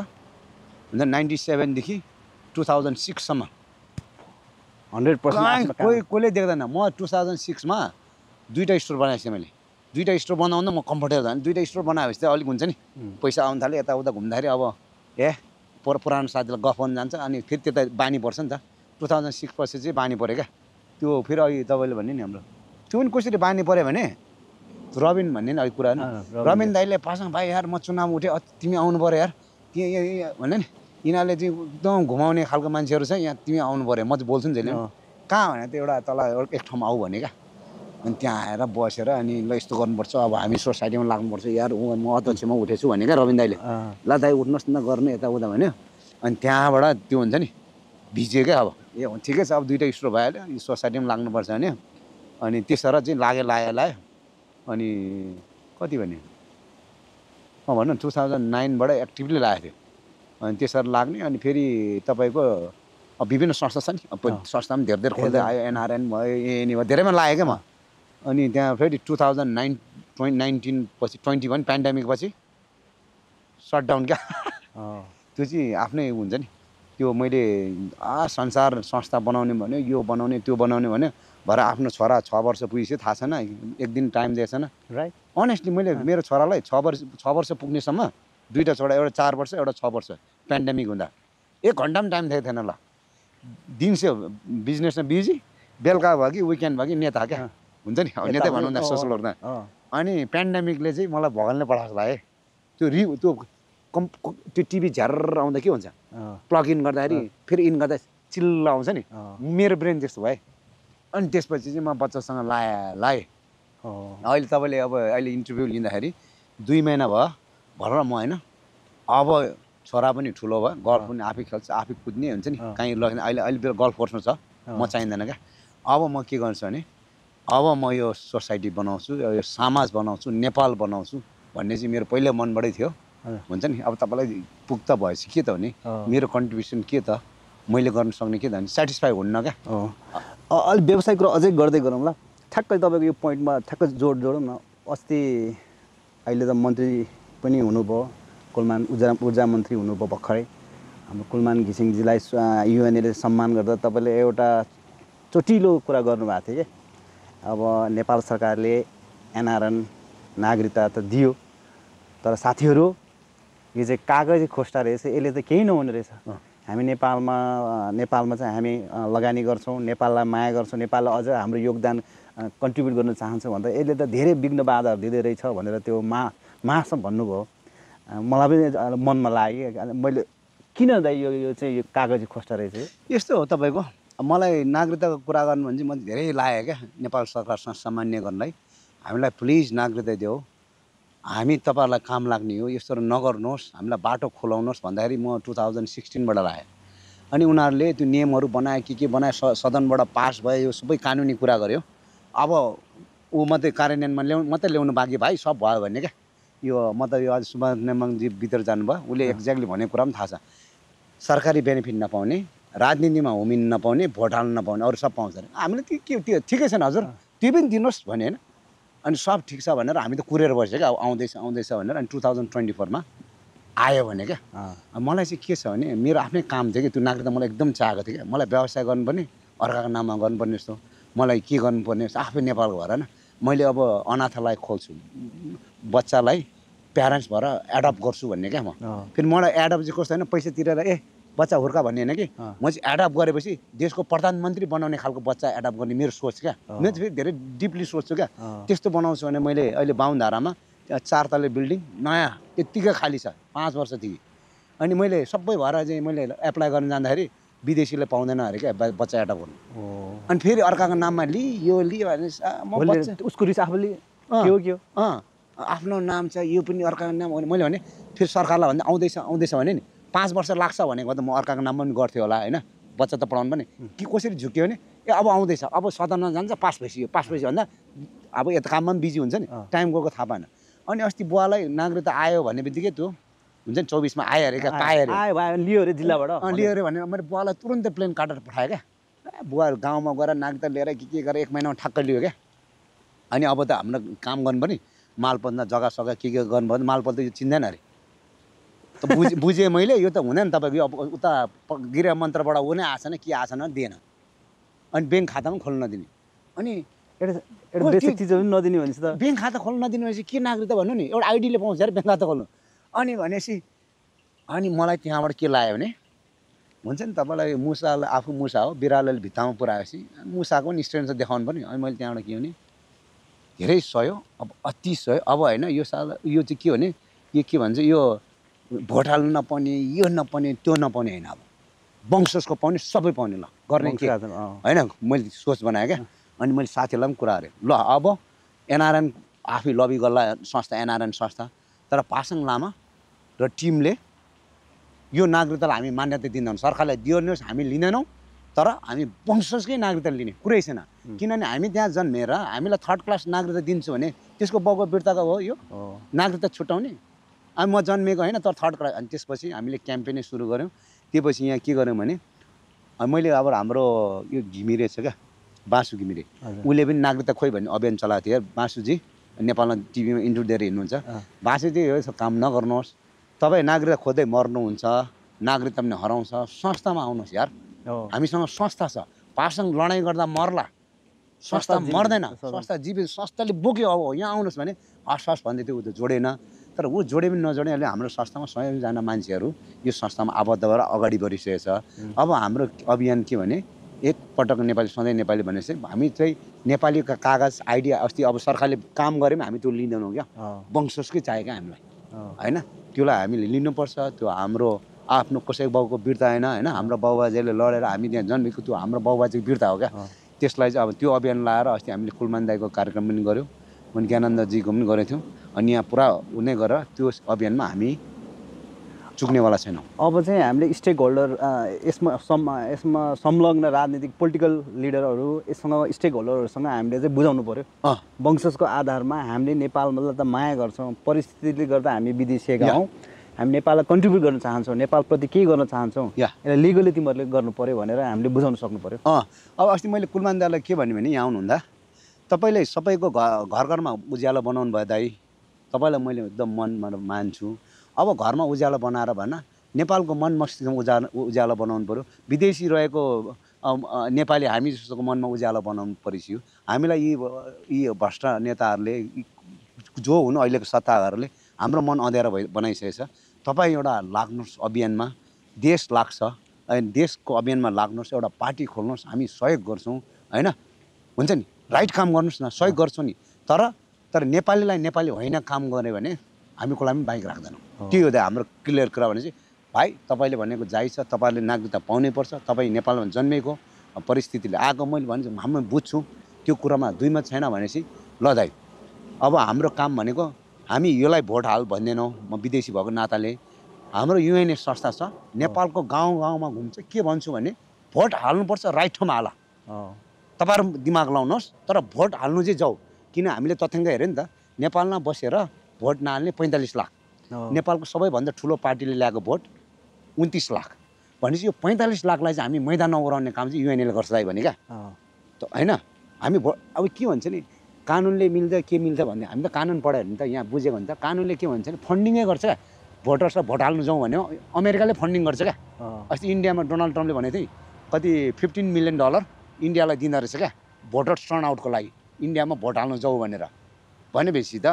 हुन्छ 97 देखि 2006सम्म 100% कोहीले देख्दैन म 2006 मा 2टा स्टोर बनाएको थिएँ मैले 2टा स्टोर बनाउँदा म कम्फर्टेबल भयो 2टा स्टोर बनाएपछि चाहिँ अलिक हुन्छ नि पैसा आउनु थाल्यो यताउता घुम्दाखेरि अब पुरानो साथीलाई गफ गर्नु जान्छ अनि फेरि त्यता बानी पर्छ नि त 2006 पछि चाहिँ बानी पऱ्यो क्या त्यो फेरि अहिले तपाईँले भन्ने नि हाम्रो त्यो पनि कसरी बानी पऱ्यो भने रबिन भन्ने नि अहिले कुरा रबिन दाइले पासँग भाइ यार म चुनाव उठेँ तिमी आउनु पऱ्यो यार भन्ने नि यिनीहरूले चाहिँ एकदम घुमाउने खालको मान्छेहरू छ यहाँ तिमी आउनु पऱ्यो म चाहिँ बोल्छु नि जहिले कहाँ भने त एउटा तल एक ठाउँमा आऊ भने क्या अनि त्यहाँ आएर बसेर अनि ल यस्तो गर्नुपर्छ अब हामी सोसाइटीमा लाग्नुपर्छ यार म अध्यक्षमा उठेछु भने क्या रबिन दाइले ल दाइ उठ्नुहोस् न गर्नु यताउता भन्यो अनि त्यहाँबाट त्यो हुन्छ नि भिज्यो क्या अब ठिकै छ अब 2टा स्टोर भइहाल्यो यो सोसाइटीमा लाग्नुपर्छ भने अनि त्यसरी चाहिँ लायो अनि कति भने भन्नु 2009बाट एक्टिभली लागेको थियो अनि त्यसरी लाग्ने अनि फेरि तपाईँको विभिन्न संस्था छ नि संस्था पनि धेरै खोल्दै आयो एनआरएन भयो एएनई भयो धेरैमा लाग्यो क्या म अनि त्यहाँ फेरि 2019 पछि 21 पेन्डेमिक पछि सटडाउन क्या त्यो चाहिँ आफ्नै हुन्छ नि त्यो मैले संसार संस्था बनाउने भन्यो यो बनाउने त्यो बनाउने भन्यो भएर आफ्नो छोरा 6 वर्ष पुगिसक्यो थाहा छैन एक दिन टाइम दिएको छैन राइट अनेस्टली मैले मेरो छोरालाई 6 वर्ष पुग्नेसम्म 2टा छोरा एउटा 4 वर्ष एउटा 6 वर्ष पेन्डेमिक हुँदा 1 घन्टा पनि टाइम दिएको थिएन ल दिनसे बिजनेसमा बिजी बेलुका भयो कि विकेन्ड भयो कि नेता क्या हुन्छ नि नेतै भनौँ न सोसल वर्कमा अनि पेन्डेमिकले चाहिँ मलाई भगवानले पठाएको लाग्यो त्यो टिभी झ्यार आउँदा के हुन्छ प्लग इन गर्दाखेरि फेरि इन गर्दा चिल्ला आउँछ नि मेरो ब्रेन त्यस्तो भयो अनि त्यसपछि चाहिँ म बच्चासँग लाएँ अहिले तपाईँले अब अहिले इन्टरभ्यू लिँदाखेरि 2 महिना भयो भएर म होइन अब छोरा पनि ठुलो भयो गल्फ पनि आफै खेल्छ आफै कुद्ने हुन्छ नि कहीँ लग्ने अहिले गल्फ कोर्समा छ म चाहिँदैन क्या अब म के गर्छु भने अब म यो सोसाइटी बनाउँछु यो समाज बनाउँछु नेपाल बनाउँछु भन्ने चाहिँ मेरो पहिल्यै मनबाटै थियो हुन्छ नि। अब तपाईँलाई पुग्त भएपछि के त हो नि, मेरो कन्ट्रिब्युसन के त, मैले गर्न सक्ने के त भने सेटिस्फाई हुन्न क्या। अलिक व्यवसायिक कुरो अझै गर्दै गरौँ ल। ठ्याक्कै तपाईँको यो पोइन्टमा ठ्याक्कै जोडौँ न। अस्ति अहिले त मन्त्री पनि हुनुभयो, कुलमान ऊर्जा मन्त्री हुनुभयो भर्खरै। हाम्रो कुलमान घिसिङजीलाई युएनएले सम्मान गर्दा तपाईँले एउटा चोटिलो कुरा गर्नुभएको थियो कि अब नेपाल सरकारले एनआरएन नागरिकता त दियो, तर साथीहरू यो चाहिँ कागजी खोस्टा रहेछ, यसले त केही नहुने रहेछ। हामी नेपालमा चाहिँ हामी लगानी गर्छौँ, नेपाललाई माया गर्छौँ, नेपाललाई अझ हाम्रो योगदान कन्ट्रिब्युट गर्न चाहन्छौँ भन्दा यसले त धेरै विघ्न बाधाहरू दिँदै रहेछ भनेर त्यो महासम्म भन्नुभयो। मलाई पनि मनमा लाग्यो मैले किन दाइ यो चाहिँ यो कागजी खोस्टा रहेछ। यस्तो हो तपाईँको, मलाई नागरिकताको कुरा गर्नु भने चाहिँ मलाई धेरै लाग्यो क्या नेपाल सरकारसँग सामान्य गर्नलाई। हामीलाई प्लिज नागरिकता देऊ, हामी तपाईँहरूलाई काम लाग्ने हो, यस्तो नगर्नुहोस्, हामीलाई बाटो खोलाउनुहोस् भन्दाखेरि म 2016बाट लाग्यो। अनि उनीहरूले त्यो नियमहरू बनाए, के बनाए, सदनबाट पास भयो, यो सबै कानुनी कुरा गर्यो। अब ऊ मात्रै कार्यान्वयनमा मात्रै ल्याउनु बाँकी भाइ, सब भयो भन्ने क्या। यो मतलब यो आज सुभाष नेमाङजी भित्र जानुभयो, उसले एक्ज्याक्टली भनेको कुरा पनि थाहा छ। सरकारी बेनिफिट नपाउने, राजनीतिमा होमिन नपाउने, भोट हाल्न नपाउने, अरू सब पाउँछ अरे। हामीले त्यो ठिकै छ नि हजुर, त्यो पनि दिनुहोस् भने होइन। अनि सब ठिक छ भनेर हामी त कुरेर बस्यो क्या, अब आउँदैछ भनेर। अनि 2024मा आयो भने क्या। मलाई चाहिँ के छ भने मेरो आफ्नै काम थियो कि त्यो नागरिकता मलाई एकदम चाहेको थियो क्या। मलाई व्यवसाय गर्नुपर्ने, अर्काको नाममा गर्नुपर्ने जस्तो, मलाई के गर्नुपर्ने जस्तो आफै नेपालको भएर होइन। मैले अब अनाथालय खोल्छु, बच्चालाई प्यारेन्ट्स भएर एडप्ट गर्छु भन्ने क्या म। फेरि मलाई एडप्ट चाहिँ कस्तो होइन, पैसा तिरेर बच्चा हुर्का भन्ने होइन कि, म चाहिँ एडप्ट गरेपछि देशको प्रधानमन्त्री बनाउने खालको बच्चा एडप्ट गर्ने मेरो सोच क्या। म चाहिँ फेरि धेरै डिपली सोच्छु क्या। त्यस्तो बनाउँछु भने मैले अहिले बाहुनधारामा 4 तले बिल्डिङ नयाँ त्यत्तिकै खाली छ 5 वर्षदेखि। अनि मैले सबै भएर चाहिँ मैले एप्लाई गर्न जाँदाखेरि विदेशीले पाउँदैन अरे क्या बच्चा एडप्ट गर्नु। अनि फेरि अर्काको नाममा लियो भने उसको रिस आफूले के आफ्नो नाम छ, यो पनि अर्काको नाम। मैले भने फेरि सरकारलाई भन्दा आउँदैछ भने नि 5 वर्ष लाग्छ भनेको त म अर्काको नाममा पनि गर्थेँ होला होइन, बच्चा त पढाउनु पनि। कि कसरी झुक्यो भने अब आउँदैछ, अब सदनमा जान्छ, पास भइसक्यो भन्दा अब यता काममा पनि बिजी हुन्छ नि, टाइम गएको थाहा पाएन। अनि अस्ति बुवालाई नागरिकता आयो भन्ने बित्तिकै त्यो हुन्छ नि 24मा आयो अरे क्या, पायो अरे लियो अरे जिल्लाबाट, लियो अरे भनेर मैले बुवालाई तुरन्तै प्लेन काटेर पठाएँ क्या। बुवा गाउँमा गएर नागरिकता लिएर के गरेर 1 महिनामा ठक्कै लियो क्या। अनि अब त हाम्रो काम गर्नु पनि मालपत्ता जग्गा सग्गा के गर्नु पर्ने, मालपत्ता यो चिन्दैन अरे। त बुझेँ मैले, यो त हुँदैन तपाईँको, यो अब उता गृह मन्त्रबाट ऊ नै आएछ कि आएछ न दिएन। अनि ब्याङ्क खाता पनि खोल्न नदिने, अनि एउटा बेसिक चिजहरू पनि नदिने भनेपछि त ब्याङ्क खाता खोल्न नदिने भनेपछि के नागरिकता भन्नु नि, एउटा आइडीले पाउँछ अरे ब्याङ्क खाता खोल्नु। अनि भनेपछि अनि मलाई त्यहाँबाट के लाग्यो भने हुन्छ नि तपाईँलाई मुसालाई, आफू मुसा हो, बिरालोले भित्तामा पुऱ्याएपछि मुसाको पनि स्ट्रेन्थ देखाउनु पर्ने। अनि मैले त्यहाँबाट के भने धेरै सह्यो, अब अति सह्यो। अब होइन यो साल यो चाहिँ के भने यो के भन्छ, यो भोट हाल्नु नपाउने, यो नपाउने, त्यो नपाउने होइन, अब वंशजको पाउने, सबै पाउने ल गर्ने के होइन, मैले सोच बनाएँ क्या। अनि मैले साथीहरूलाई पनि कुरा गरेँ, ल अब एनआरएन आफै लबी गर्ला संस्था, एनआरएन संस्था, तर पासाङ लामा र टिमले यो नागरिकतालाई हामी मान्यता दिँदैनौँ, सरकारलाई दिनुहोस्, हामी लिँदैनौँ, तर हामी वंशजकै नागरिकता लिने कुरै छैन। किनभने हामी त्यहाँ जन्मेर हामीलाई 3rd क्लास नागरिकता दिन्छु भने त्यसको बाउको बिर्ताको हो यो नागरिकता छुट्याउने। अनि म जन्मेको होइन, तर 3rd क्लास। अनि त्यसपछि हामीले क्याम्पेनै सुरु गऱ्यौँ। त्यसपछि यहाँ के गऱ्यौँ भने मैले अब हाम्रो यो घिमिरे छ क्या, बासु घिमिरे, उसले पनि नागरिकता खोइ भन्ने अभियान चलाएको थियो। बासुजी नेपालमा टिभीमा इन्टरभ्यू दिएर हिँड्नुहुन्छ। बासुजी यो काम नगर्नुहोस्, तपाईँ नागरिकता खोज्दै मर्नुहुन्छ, नागरिकता पनि हराउँछ, संस्थामा आउनुहोस् यार, हामीसँग संस्था छ। पासाङ लडाइँ गर्दा मर्ला, संस्था मर्दैन, संस्था जीवित, संस्थाले बोक्यो। अब यहाँ आउनुहोस् भने हस् भन्दै थियो, ऊ त जोडेन। तर ऊ जोडे पनि नजोडे अहिले हाम्रो संस्थामा 100जना मान्छेहरू यो संस्थामा आबद्ध भएर अगाडि बढिसकेको छ। अब हाम्रो अभियान के भने एकपटक नेपाली सधैँ नेपाली भनेपछि हामी चाहिँ नेपालीका कागज आइडी अस्ति अब सरकारले काम गऱ्यौँ हामी त्यो लिँदैनौँ क्या, वंशजकै चाहियो क्या हामीलाई होइन। त्यसलाई हामीले लिनुपर्छ, त्यो हाम्रो आफ्नो कसैको बाउको बिर्ता होइन होइन, हाम्रो बाउबाजेले लडेर हामी त्यहाँ जन्मेको त्यो हाम्रो बाउबाजेको बिर्ता हो क्या। त्यसलाई चाहिँ अब त्यो अभियान लाएर अस्ति हामीले कुलमान दाइको कार्यक्रम पनि गऱ्यौँ, अनि ज्ञानन्दजीको पनि गरेको थियौँ। अनि यहाँ पुरा उनी गरेर त्यो अभियानमा हामी चुक्नेवाला छैनौँ। अब चाहिँ हामीले स्टेक होल्डर यसमा संलग्न राजनीतिक पोलिटिकल लिडरहरू यससँग स्टेक होल्डरहरूसँग हामीले चाहिँ बुझाउनु पऱ्यो। वंशजको आधारमा हामीले नेपालमा त माया गर्छौँ, परिस्थितिले गर्दा हामी विदेशिएका हौँ, हामी नेपाललाई कन्ट्रिब्युट गर्न चाहन्छौँ, नेपालप्रति केही गर्न चाहन्छौँ, या यसलाई लिगली तिमीहरूले गर्नु पऱ्यो भनेर हामीले बुझाउन सक्नु पऱ्यो। अब अस्ति मैले कुलमान दालाई के भन्यो भने यहाँ आउनुहुँदा तपाईँले सबैको घर घरमा उज्यालो बनाउनु भयो दाइ, तपाईँलाई मैले एकदम मनमा मान्छु। अब घरमा उज्यालो बनाएर भन, नेपालको मन मस्तिष्कमा उज्यालो बनाउनु पऱ्यो। विदेशी रहेको नेपाली हामी जस्तोको मनमा उज्यालो बनाउनु परिसक्यो। हामीलाई यी भ्रष्ट नेताहरूले जो हुनु अहिलेको सत्ताहरूले हाम्रो मन अँध्यारो बनाइसकेछ। तपाईँ एउटा लाग्नुहोस् अभियानमा, देश लाग्छ, अनि देशको अभियानमा लाग्नुहोस्, एउटा पार्टी खोल्नुहोस्, हामी सहयोग गर्छौँ होइन, हुन्छ नि, राइट काम गर्नुहोस् न, सहयोग गर्छौँ नि। तर नेपालीलाई नेपाली होइन काम गऱ्यो भने हामी कसलाई पनि बाइक राख्दैनौँ। त्यो हो हाम्रो क्लियर कुरा भने चाहिँ भाइ तपाईँले भनेको जाइ छ, तपाईँले नागरिकता पाउनै पर्छ, तपाईँ नेपालमा जन्मेको परिस्थितिले आएको मैले भने हामी बुझ्छौँ, त्यो कुरामा दुई मत छैन भनेपछि ल दाइ अब हाम्रो काम भनेको हामी यसलाई भोट हाल भन्दैनौँ। म विदेशी भएको नाताले हाम्रो युएनए संस्था छ, नेपालको गाउँ गाउँमा घुम्छ, के भन्छु भने भोट हाल्नुपर्छ, राइट ठाउँमा हाल, तपाईँहरू दिमाग लाउनुहोस्, तर भोट हाल्नु चाहिँ जाऊ। किन हामीले तथ्याङ्क हेऱ्यो नि त, नेपालमा बसेर भोट नहाल्ने 45 लाख, नेपालको सबैभन्दा ठुलो पार्टीले ल्याएको भोट 29 लाख, भनेपछि यो 45 लाखलाई चाहिँ हामी मैदानमा उडाउने काम चाहिँ युएनएले गर्छ दाइ भने क्या त होइन। हामी अब के भन्छ नि, कानुनले मिल्छ के मिल्छ भन्ने, हामी त कानुन पढायो भने त यहाँ बुझेको भने त कानुनले के भन्छ नि, फन्डिङै गर्छ क्या। भोटर्सलाई भोट हाल्नु जाउँ भन्यो अमेरिकाले फन्डिङ गर्छ क्या। अस्ति इन्डियामा डोनाल्ड ट्रम्पले भनेको थिएँ कति $15 मिलियन इन्डियालाई दिँदो रहेछ क्या भोटर्स टर्नआउटको लागि, इन्डियामा भोट हाल्नु जाउँ भनेर। भनेपछि त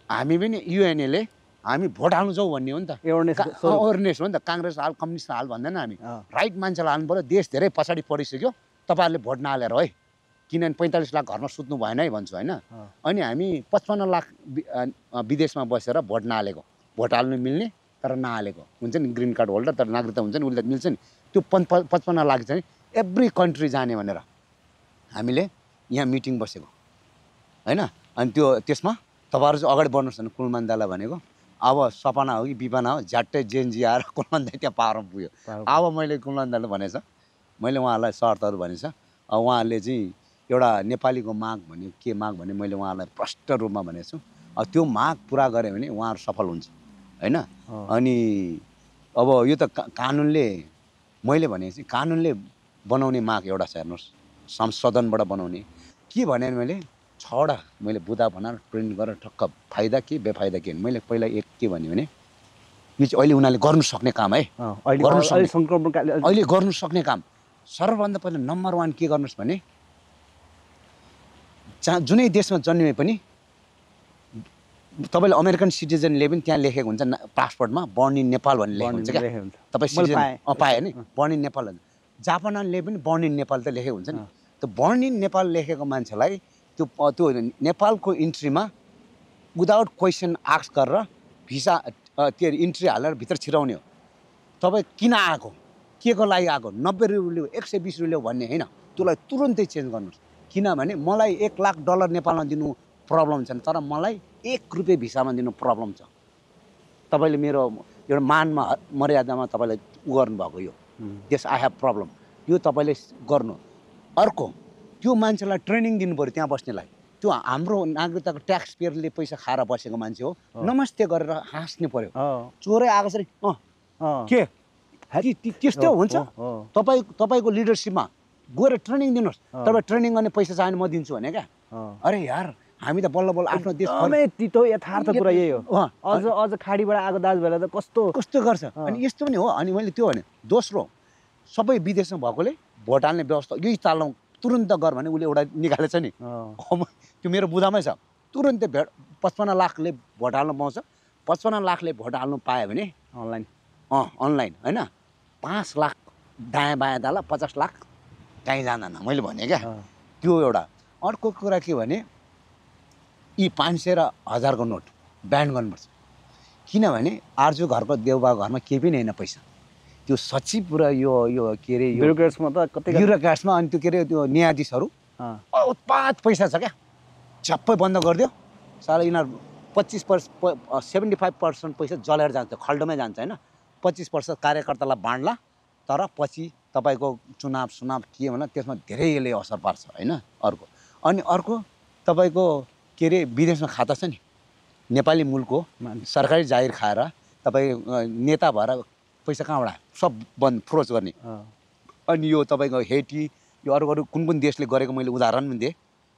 हामी पनि युएनएले हामी भोट हाल्नु जाउँ भन्ने हो नि त, अवेरनेस हो नि त। काङ्ग्रेस हाल कम्युनिस्ट हाल भन्दैन हामी, राइट मान्छेलाई हाल्नु पऱ्यो। देश धेरै पछाडि परिसक्यो, तपाईँहरूले भोट नहालेर है, किनभने 45 लाख घरमा सुत्नु भएन है भन्छु होइन। अनि हामी 55 लाख विदेशमा बसेर भोट नहालेको, भोट हाल्नु मिल्ने तर नहालेको हुन्छ नि, ग्रिन कार्ड होल्डर तर नागरिकता हुन्छ नि, उसले मिल्छ नि। त्यो 55 लाख चाहिँ एभ्री कन्ट्री जाने भनेर हामीले यहाँ मिटिङ बसेको होइन। अनि त्यसमा तपाईँहरू चाहिँ अगाडि बढ्नुहोस् भने कुलमान दालाई भनेको, अब सपना हो कि विपना हो, झ्याट्टै जेएनजी आएर कुलमान दाई त्यहाँ पावरमा पुग्यो। अब मैले कुलमान दाले भनेछ, मैले उहाँलाई शर्तहरू भनेछ, अब उहाँले चाहिँ एउटा नेपालीको माग भन्यो, के माग भने मैले उहाँलाई प्रष्ट रूपमा भनेको छु। अब त्यो माग पुरा गऱ्यो भने उहाँहरू सफल हुन्छ होइन। अनि अब यो त कानुनले, मैले भने चाहिँ कानुनले बनाउने माग एउटा छ हेर्नुहोस्, संशोधनबाट बनाउने के भने मैले 6वटा मैले बुदा बनाएर प्रिन्ट गरेर ठक्क फाइदा के बेफाइदा के, मैले पहिला एक के भन्यो भने यो चाहिँ अहिले उनीहरूले गर्नु सक्ने काम है, अहिले गर्नु सक्ने काम। सर्वभन्दा पहिला नम्बर 1 के गर्नुहोस् भने जुनै देशमा जन्मे पनि तपाईँले अमेरिकन सिटिजनले पनि त्यहाँ लेखेको हुन्छ पासपोर्टमा बर्न इन नेपाल भन्ने लेखेको हुन्छ क्या, तपाईँ सिटिजन पाएँ नि बर्न इन नेपाल। जापानले पनि बर्न इन नेपाल त लेखेको हुन्छ नि। त्यो बर्न इन नेपाल लेखेको मान्छेलाई त्यो नेपालको इन्ट्रीमा विदाउट क्वेसन आस्क गरेर भिसा त्यो इन्ट्री हालेर भित्र छिराउने हो। तपाईँ किन आएको, के को लागि आएको, 90 रुपियाँ लियो 120 रुपियाँ लियो भन्ने होइन, त्यसलाई तुरन्तै चेन्ज गर्नुहोस्। किनभने मलाई $1 लाख नेपालमा दिनु प्रब्लम छैन, तर मलाई 1 रुपियाँ भिसामा दिनु प्रब्लम छ। तपाईँले मेरो एउटा मानमा मर्यादामा तपाईँले गर्नुभएको यो यस आई हेभ प्रब्लम, यो तपाईँले गर्नु। अर्को त्यो मान्छेलाई ट्रेनिङ दिनु पऱ्यो त्यहाँ बस्नेलाई। त्यो हाम्रो नागरिकताको ट्याक्स पेयरले पैसा खाएर बसेको मान्छे हो, नमस्ते गरेर हाँस्नु पऱ्यो। चोरै आएको छ के त्यस्तो हुन्छ। तपाईँको लिडरसिपमा गएर ट्रेनिङ दिनुहोस्। तपाईँ ट्रेनिङ गर्ने पैसा चाहियो भने म दिन्छु भने क्या। अरे यार हामी त बल्ल बल्ल आफ्नो देश तितो यथार्थ कुरा यही हो। अझ खाडीबाट आएको दाजुभाइलाई त कस्तो गर्छ। अनि यस्तो पनि हो। अनि मैले त्यो भने दोस्रो, सबै विदेशमा भएकोले भोट हाल्ने व्यवस्था यही चालौँ, तुरन्त गर भने उसले एउटा निकालेछ नि, त्यो मेरो बुझामै छ। तुरन्तै 55 लाखले भोट हाल्नु पाउँछ। 55 लाखले भोट हाल्नु पायो भने अनलाइन होइन, 5 लाख दायाँ बायाँ दाला, 50 लाख कहीँ जाँदैन मैले भने क्या। त्यो एउटा। अर्को कुरा के भने यी 500 र 1000 को नोट ब्यान्ड गर्नुपर्छ। किनभने आर्जु घरको देउबाको घरमा केही पनि होइन पैसा, त्यो सचिव र यो के अरे ब्युरोक्रेट्समा त कतै ब्युरोक्रेट्समा अनि त्यो के अरे त्यो न्यायाधीशहरू उत्पात पैसा छ क्या, झ्याप्पै बन्द गरिदियो। साला यिनीहरू 75% पैसा जलेर जान्छ, खल्डोमै जान्छ होइन। 25% कार्यकर्तालाई बाँड्ला, तर पछि तपाईँको चुनाव के भन्दा त्यसमा धेरै यसले असर पार्छ होइन। अर्को अनि अर्को तपाईँको के अरे विदेशमा खाता छ नि, नेपाली मूलको सरकारी जागिर खाएर तपाईँ नेता भएर पैसा कहाँबाट आयो? सब बन्द फ्रोज गर्ने। अनि यो तपाईँको हेटी यो अरू कुन देशले गरेको मैले उदाहरण पनि दिएँ।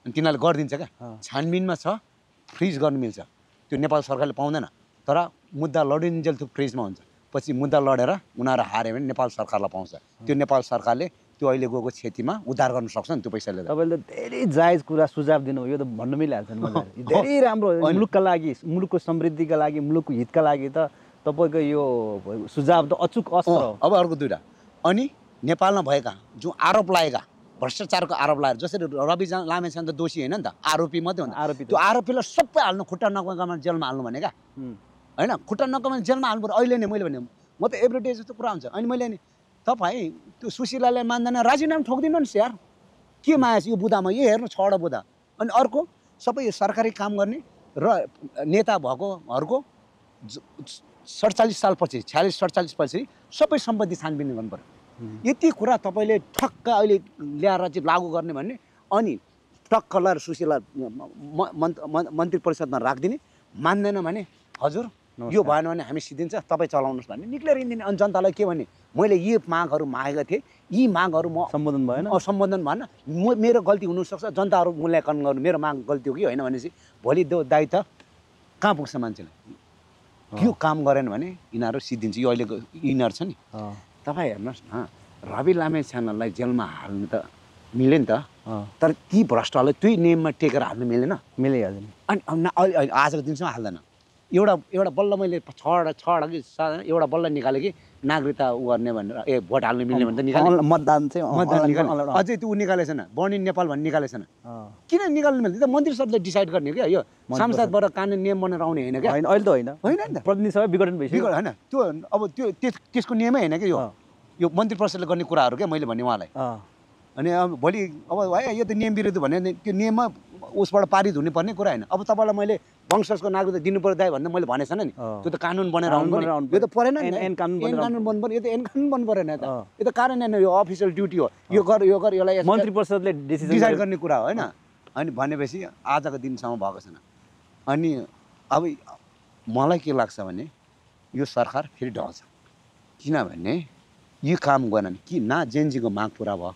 अनि तिनीहरूले गरिदिन्छ क्या, छानबिनमा छ, फ्रिज गर्नु मिल्छ। त्यो नेपाल सरकारले पाउँदैन, तर मुद्दा लडिन्जेल त्यो फ्रिजमा हुन्छ। पछि मुद्दा लडेर उनीहरू हार्यो भने नेपाल सरकारलाई पाउँछ। त्यो नेपाल सरकारले त्यो अहिले गएको क्षतिमा उद्धार गर्न सक्छ नि त्यो पैसाले। तपाईँले त धेरै जायज कुरा सुझाव दिनुभयो, यो त भन्नु मिलिहाल्छ नि मजाले। धेरै राम्रो मुलुकका लागि, मुलुकको समृद्धिका लागि, मुलुकको हितका लागि त तपाईँको यो सुझाव त अचुक अस्त्र हो। अब अर्को दुईवटा, अनि नेपालमा भएका जो आरोप लागेका भ्रष्टाचारको आरोप लगाएर, जसरी रवि लामेछाने त दोषी होइन नि त, आरोपी मात्रै हो। आरोपी त्यो आरोपीलाई सबै हाल्नु, खुट्टा नकामा जेलमा हाल्नु भने क्या होइन, खुट्टा नकामा जेलमा हाल्नु पर्यो। अहिले नै मैले भने म त एभ्रिडे जस्तो कुरा हुन्छ। अनि मैले नि तपाईँ त्यो सुशीलाले मान्दैन, राजीनामा ठोकिदिनुहोस् यार, के माया छ यो बुदामा, यो हेर्नु छवटा बुदा। अनि अर्को सबै सरकारी काम गर्ने र नेता भएकोहरूको 47 सालपछि 46-47 पछि सबै सम्पत्ति छानबिन गर्नु पर्यो। यति कुरा तपाईँले ठक्क अहिले ल्याएर चाहिँ लागू गर्ने भन्ने, अनि टक्क लगाएर सुशीला मन्त्री परिषदमा राखिदिने, मान्दैन भने हजुर यो भएन भने हामी सिद्धिन्छ, तपाईँ चलाउनुहोस् भन्ने निक्लेर हिँड्दिने। अनि जनतालाई के भन्ने, मैले यी मागहरू मागेका थिएँ, यी मागहरू म सम्बोधन भएन, सम्बोधन भएन, मेरो गल्ती हुनसक्छ, जनताहरू मूल्याङ्कन गर्नु मेरो माग गल्ती हो कि होइन भनेपछि भोलि त्यो दायित्व कहाँ पुग्छ मान्छेले। यो काम गरेन भने यिनीहरू सिद्धिन्छ। यो अहिलेको यिनीहरू छ नि, तपाईँ हेर्नुहोस् न, रवि लामेछानेलाई जेलमा हाल्नु त मिल्यो नि त, तर ती भ्रष्टलाई त्यही नियममा टेकेर हाल्नु मिलेन, मिलिहाल्छ नि। अनि आजको दिनसम्म हाल्दैन। एउटा बल्ल मैले छवटा कि एउटा बल्ल निकालेँ कि नागरिकता उ गर्ने भनेर, भोट हाल्नु मिल्ने भनेर निकालेँ। मतदान चाहिँ निकाल्नु अझै त्यो निकालेको छैन, बर्न इन नेपाल भन्ने निकालेको छैन। किन निकाल्नु मिल्दैन? त मन्त्री सबले डिसाइड गर्ने क्या, यो सांसदबाट कानुन नियम बनेर आउने होइन क्या। अहिले त होइन नि त, प्रतिनिधि सभा विघटन भइसक्यो होइन त्यो। अब त्यसको नियमै होइन क्या यो मन्त्री परिषदले गर्ने कुराहरू क्या मैले भने उहाँलाई। अनि अब भोलि अब है यो त नियम विरुद्ध भने त्यो नियममा उसबाट पारित हुनुपर्ने कुरा होइन। अब तपाईँलाई मैले वंशजको नागरिकता दिनु पर्यो दाइ भन्दा मैले भनेको छैन नि, त्यो त कानुन बनेर आउनु पर्यो। यो त परेन नि, एन कानुन बन्नु पर्यो। यो त एन कानुन बन्नु परेन त, यो त कारण होइन, यो अफिसियल ड्युटी हो। यो गर यसलाई मन्त्री परिषदले डिसाइड गर्ने कुरा हो होइन। अनि भनेपछि आजको दिनसम्म भएको छैन। अनि अब मलाई के लाग्छ भने यो सरकार फेरि ढल्छ, किनभने यो काम गरेन कि न जेनजीको माग पुरा भयो।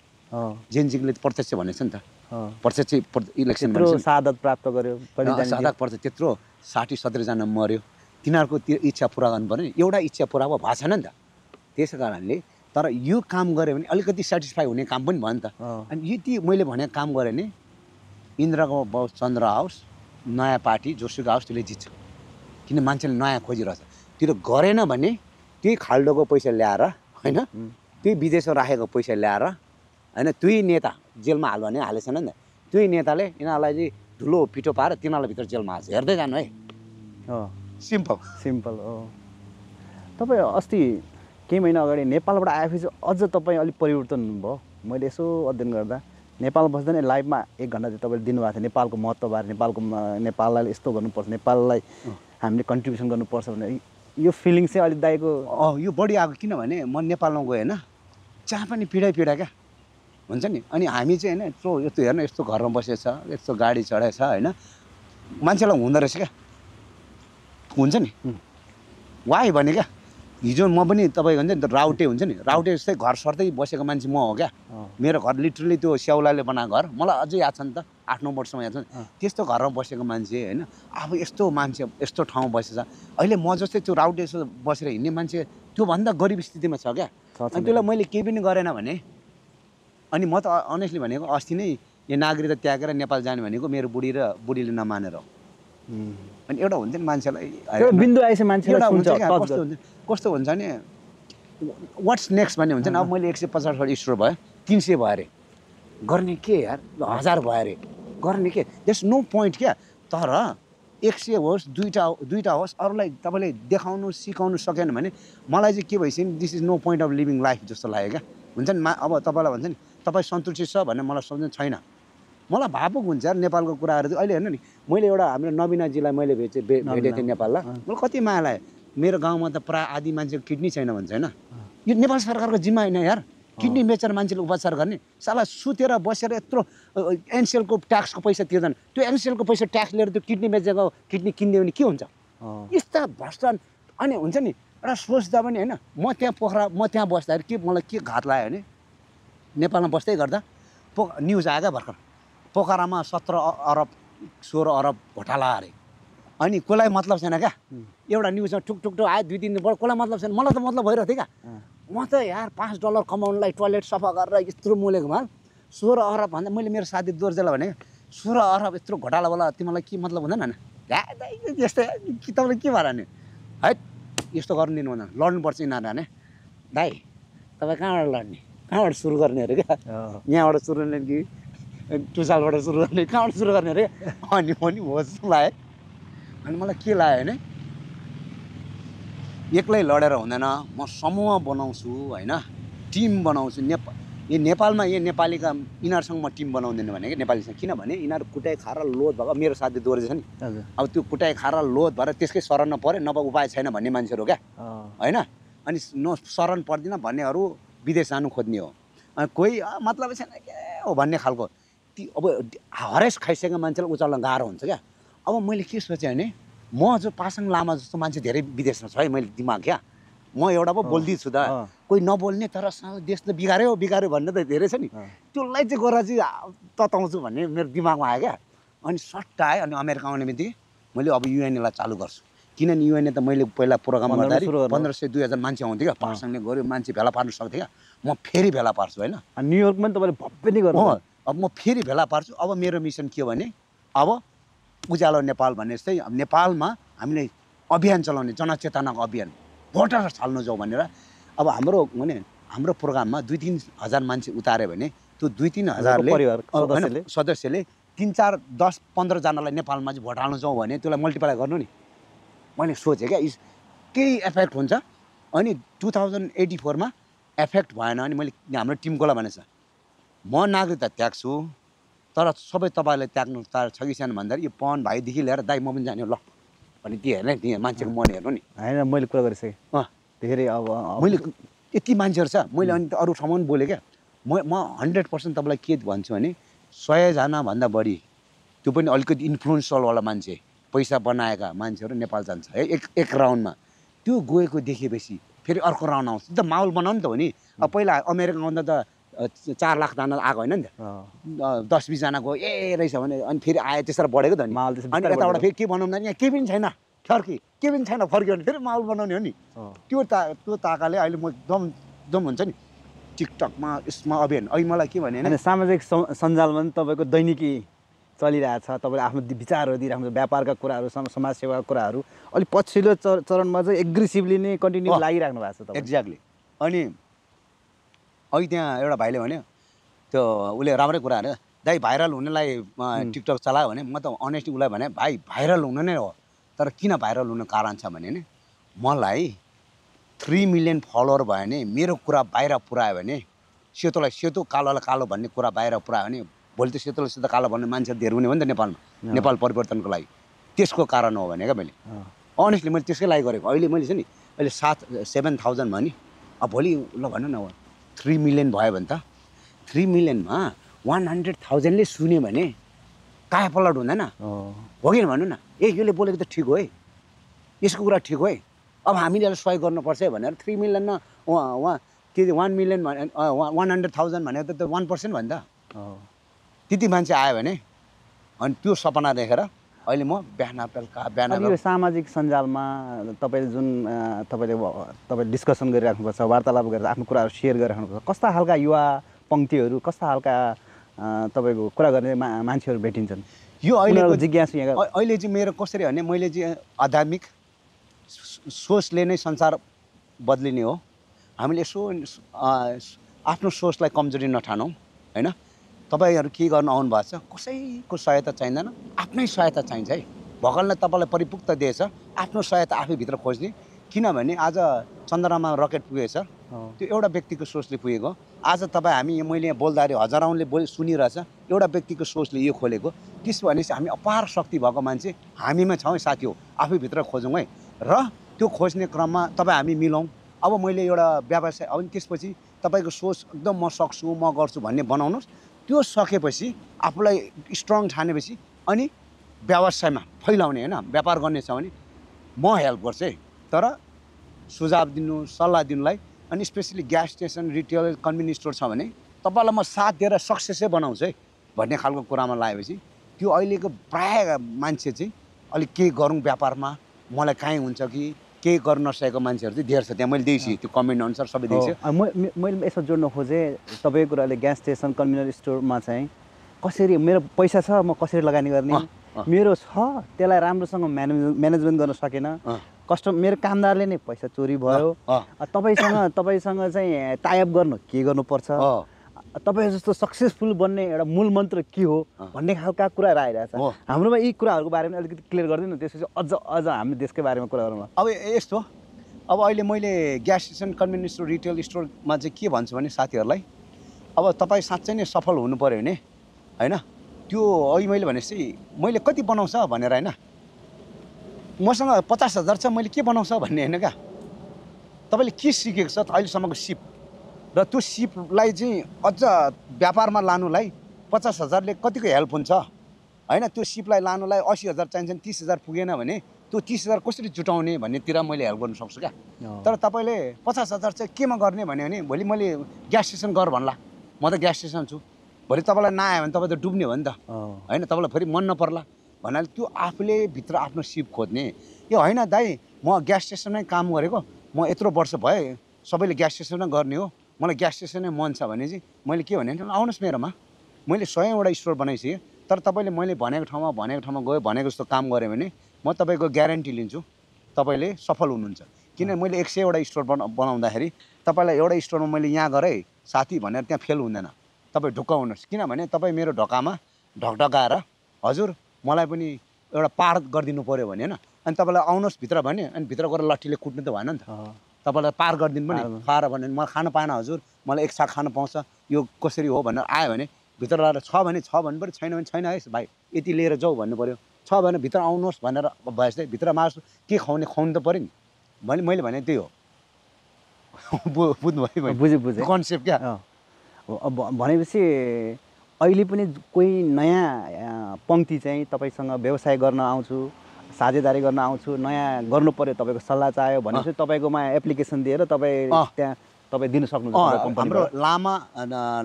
जेनजीले प्रत्यक्ष भनेछ नि त, प्रत्यक्ष इलेक्सन सादत प्राप्त गर्यो, सादत पर्छ, त्यत्रो 60-70 जना मर्यो, तिनीहरूको त्यो इच्छा पुरा गर्नु पर्यो नि। एउटा इच्छा पुरा भएको छैन नि त, त्यसै कारणले। तर यो काम गऱ्यो भने अलिकति सेटिस्फाई हुने काम पनि भयो नि त। अनि यति मैले भने काम गऱ्यो भने इन्द्रको चन्द्र आओस्, नयाँ पार्टी जोसुकै आओस् त्यसले जित्छ, किन मान्छेले नयाँ खोजिरहेछ। त्यो गरेन भने त्यही खाल्डोको पैसा ल्याएर होइन, त्यही विदेशमा राखेको पैसा ल्याएर होइन, त्यही नेता जेलमा हाल्यो भने हालेको छैन नि त। त्यही नेताले यिनीहरूलाई चाहिँ धुलो पिठो पाएर तिनीहरूलाई भित्र जेलमा हाल्छ। हेर्दै जानु है, सिम्पल हो। तपाईँ अस्ति केही महिना अगाडि नेपालबाट आएपछि अझ तपाईँ अलिक परिवर्तन हुनुभयो। मैले यसो अध्ययन गर्दा नेपाल बस्दा नै लाइभमा 1 घन्टा चाहिँ तपाईँले दिनुभएको थियो नेपालको महत्त्वबारे, नेपाललाई यस्तो गर्नुपर्छ, नेपाललाई हामीले कन्ट्रिब्युसन गर्नुपर्छ भनेर। यो फिलिङ चाहिँ अलिक दाइको यो बढी आएको, किनभने म नेपालमा गएँ होइन, जहाँ पनि पीडा क्या हुन्छ नि। अनि हामी चाहिँ होइन यस्तो हेर्नु, यस्तो घरमा बसेछ, यस्तो गाडी चढेछ होइन, मान्छेलाई हुँदो रहेछ क्या, हुन्छ नि। वाइ भने क्या, हिजो म पनि तपाईँ हुन्छ नि राउटे हुन्छ नि, राउटे जस्तै घर सर्दै बसेको मान्छे म हो क्या। मेरो घर लिटरली त्यो स्याउलाले बनाएको घर, मलाई अझै याद छ नि त, 8-9 वर्षमा याद छ नि। त्यस्तो घरमा बसेको मान्छे होइन, अब यस्तो मान्छे यस्तो ठाउँमा बसेछ। अहिले म जस्तै त्यो राउटे बसेर हिँड्ने मान्छे त्योभन्दा गरिब स्थितिमा छ क्या। अनि त्यसलाई मैले केही पनि गरेन भने, अनि म त अनेस्टली भनेको अस्ति नै यो नागरिकता त्यागेर नेपाल जाने भनेको मेरो बुढीले नमानेर हो। अनि एउटा हुन्छ नि मान्छेलाई बिन्दु आएछ, मान्छेलाई कस्तो हुन्छ नि, वाट्स नेक्स्ट भन्ने हुन्छ नि। अब मैले 150 स्टोर भयो, 300 भयो अरे, गर्ने के यार, 1000 भयो अरे, गर्ने के, देयर्स नो पोइन्ट क्या। तर 100 होस्, दुईटा होस्, अरूलाई तपाईँले देखाउनु सिकाउनु सकेन भने मलाई चाहिँ के भइसक्यो नि, this is no point of living life जस्तो लाग्यो क्या। हुन्छ नि, अब तपाईँलाई भन्छ नि तपाईँ सन्तुष्टि छ भन्ने मलाई सम्झनु छैन। मलाई भावुक हुन्छ यार नेपालको कुराहरू चाहिँ। अहिले हेर्नु नि, मैले एउटा हाम्रो नवीनाजीलाई मैले भेटेको थिएँ नेपाललाई, मलाई कति माया लाग्यो। मेरो गाउँमा त प्रायः आधी मान्छेको किडनी छैन भन्छ होइन, यो नेपाल सरकारको जिम्मा होइन यार, किडनी बेचेर मान्छेले उपचार गर्ने। साला सुतेर बसेर यत्रो एनसिएलको ट्याक्सको पैसा तिर्दैन, त्यो एनसिएलको पैसा ट्याक्स लिएर त्यो किडनी बेचेको किडनी किनिदियो भने के हुन्छ? यस्ता भ्रष्ट। अनि हुन्छ नि एउटा सोच्दा पनि होइन म त्यहाँ बस्दाखेरि के मलाई के घात लाग्यो भने नेपालमा बस्दै गर्दा न्युज आयो क्या भर्खर पोखरामा 17 अरब 16 अरब घोटाला अरे अनि कसलाई मतलब छैन क्या एउटा न्युजमा टुक आयो 2-3 दिन कसलाई मतलब छैन मलाई त मतलब भइरहेको थियो क्या म त यार $5 कमाउनलाई टोयलेट सफा गरेर यत्रो मोलेको माल 16 अरब भन्दा मैले मेरो साथी दोर्जेलाई भने 16 अरब यत्रो घोटालावाला तिमीलाई के मतलब हुँदैन यस्तो कि तपाईँले के भएर नि है यस्तो गर्नु दिनु हुँदैन लड्नुपर्छ यिनीहरू भने दाइ तपाईँ कहाँबाट लड्ने कहाँबाट सुरु गर्ने अरे क्या यहाँबाट सुरु गर्ने कि टुसालबाट सुरु गर्ने कहाँबाट सुरु गर्ने अरे अनि पनि होस् लाग्यो अनि मलाई के लाग्यो भने एक्लै लडेर हुँदैन म समूह बनाउँछु होइन टिम बनाउँछु नेपालमा नेपालीका यिनीहरूसँग म टिम बनाउँदिनँ भने कि नेपालीसँग किनभने यिनीहरू कुटाइ खाएर लोध भएको मेरो साथी दोहोरी छ नि अब त्यो कुटाइ खाएर लोध भएर त्यसकै शरण पऱ्यो नभए उपाय छैन भन्ने मान्छेहरू क्या होइन अनि शरण पर्दिन भन्नेहरू विदेश जानु खोज्ने हो अनि कोही मतलब छैन के हो भन्ने खालको अब हरेस खाइसकेको मान्छेलाई उचाल्न गाह्रो हुन्छ क्या अब मैले के सोचेँ भने म जो पासाङ लामा जस्तो मान्छे धेरै विदेशमा छ है मैले दिमाग क्या म एउटा पो बोल्दैछु त कोही नबोल्ने तर देश त बिगार्यो भन्ने त धेरै छ नि त्यसलाई चाहिँ गएर चाहिँ तताउँछु भन्ने मेरो दिमागमा आयो क्या अनि सट्ट आयो अनि अमेरिका आउने बित्तिकै मैले अब युएनएलाई चालु गर्छु किनभने युएनए त मैले पहिला प्रोग्राम गर्दाखेरि 1500-2000 मान्छे आउँथ्यो क्या पासाङले गऱ्यो मान्छे भेला पार्नु सक्थेँ क्या म फेरि भेला पार्छु होइन न्युयोर्कमा पनि तपाईँले भव्य नै गर्नु अब म फेरि भेला पार्छु अब मेरो मिसन के हो भने अब उज्यालो नेपाल भन्ने जस्तै नेपालमा हामीले अभियान चलाउने जनचेतनाको अभियान भोटर छाल्नु जाउँ भनेर अब हाम्रो प्रोग्राममा 2-3 हजार मान्छे उतार्यो भने त्यो 2-3 हजारले सदस्यले 3-4-10-15 जनालाई नेपालमा चाहिँ भोट हाल्नु जाउँ भने त्यसलाई मल्टिप्लाई गर्नु नि मैले सोचेँ क्या केही एफेक्ट हुन्छ अनि 2084 मा एफेक्ट भएन अनि मैले हाम्रो टिमकोलाई भनेछ म नागरिकता त्याग्छु तर सबै तपाईँले त्याग्नु छ कि छैन भन्दाखेरि यो पवन भाइदेखि लिएर दाइ म पनि जाने ल भने त्यो हेर्ने त्यहाँ मान्छेको मन हेर्नु नि होइन मैले कुरा गरिसकेँ धेरै अब मैले यति मान्छेहरू छ मैले अनि अरू ठाउँमा पनि बोलेँ क्या म 100% तपाईँलाई के भन्छु भने 100 जनाभन्दा बढी त्यो पनि अलिकति इन्फ्लुएन्सवाला मान्छे पैसा बनाएका मान्छेहरू नेपाल जान्छ है एक राउन्डमा त्यो गएको देखेपछि फेरि अर्को राउन्ड आउँछ त माहौल बनाउनु त हो नि अब पहिला अमेरिका आउँदा त 4 लाख जना आएको होइन नि त 10-20 जना गयो ए रहेछ भने अनि फेरि आयो त्यसरी बढेको त नि अनि यताबाट फेरि के बनाउँदा यहाँ केही पनि छैन केही पनि छैन फर्क्यो भने फेरि माहौल बनाउने हो नि त्यो ताकाले अहिले म एकदम हुन्छ नि टिकटकमा यसमा अभियान अहिले मलाई के भने सामाजिक सञ्जालमा पनि तपाईँको दैनिकी चलिरहेछ तपाईँले आफ्नो विचारहरू दिइराख्नु व्यापारका कुराहरू समाजसेवाका कुराहरू अलिक पछिल्लो चरणमा चाहिँ एग्रेसिभली नै कन्टिन्यू लागिराख्नु भएको छ एक्ज्याक्टली अनि अहिले त्यहाँ एउटा भाइले भन्यो त्यो उसले राम्रै कुरा अरे दाइ भाइरल हुनेलाई टिकटक चलायो भने म त अनेस्टली उसलाई भने भाइ भाइरल हुनु नै हो तर किन भाइरल हुनु कारण छ भने नि मलाई 3 मिलियन फलोवर भयो भने मेरो कुरा बाहिर पुऱ्यायो भने सेतोलाई सेतो कालोलाई कालो भन्ने कुरा बाहिर पुऱ्यायो भने भोलि त सेतोलाई सेतो कालो भन्ने मान्छे धेरै हुने हो नि त नेपालमा नेपाल परिवर्तनको लागि त्यसको कारण हो भने क्या मैले अनेस्टली मैले त्यसकै लागि गरेको अहिले मैले छ नि अहिले 7,000 भयो नि अब भोलि ल भन्नु न 3 मिलियन भयो भने त 3 मिलियनमा 100,000ले सुन्यो भने काया पलट हुँदैन हो कि भन्नु न यसले बोलेको त ठिक हो है यसको कुरा ठिक हो है अब हामीले यसलाई सहयोग गर्नुपर्छ है भनेर 3 मिलियनमा उहाँ के 1 मिलियन भने 100,000 भनेको त 1% भयो नि त त्यति मान्छे आयो भने अनि त्यो सपना देखेर अहिले म बिहान यो सामाजिक सञ्जालमा तपाईँले जुन तपाईँले डिस्कसन गरिराख्नुपर्छ वार्तालाप गरेर आफ्नो कुराहरू सेयर गरिराख्नुपर्छ कस्ता खालका युवा पङ्क्तिहरू कस्ता खालका तपाईँको कुरा गर्ने मान्छेहरू भेटिन्छन् यो अहिले जिज्ञासु अहिले चाहिँ मेरो कसरी भने मैले चाहिँ आध्यात्मिक सोचले नै संसार बदलिने हो हामीले यसो आफ्नो सोचलाई कमजोरी नठानौँ होइन तपाईँहरू के गर्नु आउनु भएको छ कसैको सहायता चाहिँदैन आफ्नै सहायता चाहिन्छ है भगवान्ले तपाईँलाई परिपुक्त दिएछ आफ्नो सहायता आफैभित्र खोज्ने किनभने आज चन्द्रमा रकेट पुगेछ त्यो एउटा व्यक्तिको सोचले पुगेको आज तपाईँ हामी मैले यहाँ बोल्दाखेरि हजारौँले सुनिरहेछ एउटा व्यक्तिको सोचले यो खोलेको त्यसो भनेपछि हामी अपार शक्ति भएको मान्छे हामीमा छौँ साथी हो आफैभित्र खोजौँ है र त्यो खोज्ने क्रममा तपाईँ हामी मिलौँ अब मैले एउटा व्यवसाय अब त्यसपछि तपाईँको सोच एकदम म सक्छु म गर्छु भन्ने बनाउनुहोस् त्यो सकेपछि आफूलाई स्ट्रङ ठानेपछि अनि व्यवसायमा फैलाउने होइन व्यापार गर्ने छ भने म हेल्प गर्छु है तर सुझाव दिनु सल्लाह दिनुलाई अनि specially gas station retail convenience store छ भने तपाईँलाई म साथ दिएर सक्सेसै बनाउँछु है भन्ने खालको कुरामा लागेपछि त्यो अहिलेको प्रायः मान्छे चाहिँ अलिक केही गरौँ व्यापारमा मलाई काहीँ हुन्छ कि केही गर्न नसकेको मान्छेहरू चाहिँ धेर छ त्यहाँ मैले देखेँ त्यो कमेन्ट अनुसार सबै देखेँ मैले यसो जोड्न खोजेँ तपाईँको कुराले ग्यास स्टेसन कन्भिनियन्स स्टोरमा चाहिँ कसरी मेरो पैसा छ म कसरी लगानी गर्ने मेरो छ त्यसलाई राम्रोसँग म्यानेजमेन्ट गर्न सकेन मेरो कामदारले नै पैसा चोरी भयो तपाईँसँग चाहिँ टाइअप गर्नु के गर्नुपर्छ तपाईँ जस्तो सक्सेसफुल बन्ने एउटा मूल मन्त्र के हो भन्ने खालका कुराहरू आइरहेछ हाम्रोमा यी कुराहरूको बारेमा अलिकति क्लियर गरिदिनु त्यसपछि अझ हामी देशकै बारेमा कुरा गरौँ अब यस्तो अब अहिले मैले gas station convenience store retail स्टोरमा चाहिँ के भन्छु भने साथीहरूलाई अब तपाईँ साँच्चै नै सफल हुनु पऱ्यो भने होइन त्यो अहिले मैले भनेपछि मैले कति बनाउँछ भनेर होइन मसँग 50,000 छ मैले के बनाउँछ भन्ने होइन क्या तपाईँले के सिकेको छ अहिलेसम्मको सिप र त्यो सिपलाई चाहिँ अझ व्यापारमा लानुलाई 50,000ले कतिको हेल्प हुन्छ होइन त्यो सिपलाई लानुलाई 80,000 चाहिन्छ 30,000 पुगेन भने त्यो 30,000 कसरी जुटाउने भन्नेतिर मैले हेल्प गर्न सक्छु क्या तर तपाईँले 50,000 चाहिँ केमा गर्ने भन्यो भने भोलि मैले ग्यास स्टेसन गर भन्ला म त ग्यास स्टेसन छु भोलि तपाईँलाई नआयो भने तपाईँ त डुब्ने हो नि त होइन तपाईँलाई फेरि मन नपर्ला भन्नाले त्यो आफूले भित्र आफ्नो सिप खोज्ने यो होइन दाइ म ग्यास स्टेसनमै काम गरेको म यत्रो वर्ष भए सबैले ग्यास स्टेसनमा गर्ने हो मलाई ग्यास स्टेसनै मन छ भने चाहिँ मैले के भने आउनुहोस् मेरोमा मैले 100वटा स्टोर बनाइसकेँ तर तपाईँले मैले भनेको ठाउँमा गयो भनेको जस्तो काम गरेँ भने म तपाईँको ग्यारेन्टी लिन्छु तपाईँले सफल हुनुहुन्छ किन मैले 100वटा स्टोर बनाउँदाखेरि तपाईँलाई एउटा स्टोरमा मैले यहाँ गरेँ साथी भनेर त्यहाँ फेल हुँदैन तपाईँ ढुक्क हुनुहोस् किनभने तपाईँ मेरो ढोकामा ढकढकाएर हजुर मलाई पनि एउटा पार गरिदिनु पऱ्यो भने होइन अनि तपाईँलाई आउनुहोस् भित्र भने अनि भित्र गएर लट्ठीले कुट्नु त भएन नि त तपाईँलाई पार गरिदिनु पनि पार भने मलाई खानु पाएन हजुर मलाई एक साग खानु पाउँछ यो कसरी हो भनेर आयो भने भित्र लगाएर छ भने छ भन्नु पऱ्यो छैन भने छैन है भाइ यति लिएर जाऊ भन्नु पऱ्यो छ भने भित्र आउनुहोस् भनेर भएछ भित्र मासु के खुवाउनु त पऱ्यो नि मैले भने त्यही हो बुझ्नुभयो बुझेँ कन्सेप्ट क्या भनेपछि अहिले पनि कोही नयाँ पङ्क्ति चाहिँ तपाईँसँग व्यवसाय गर्न आउँछु साझेदारी गर्न आउँछु नयाँ गर्नु पर्यो तपाईँको सल्लाह चाह्यो भनेपछि तपाईँकोमा एप्लिकेसन दिएर तपाईँ दिन सक्नुहुन्छ हाम्रो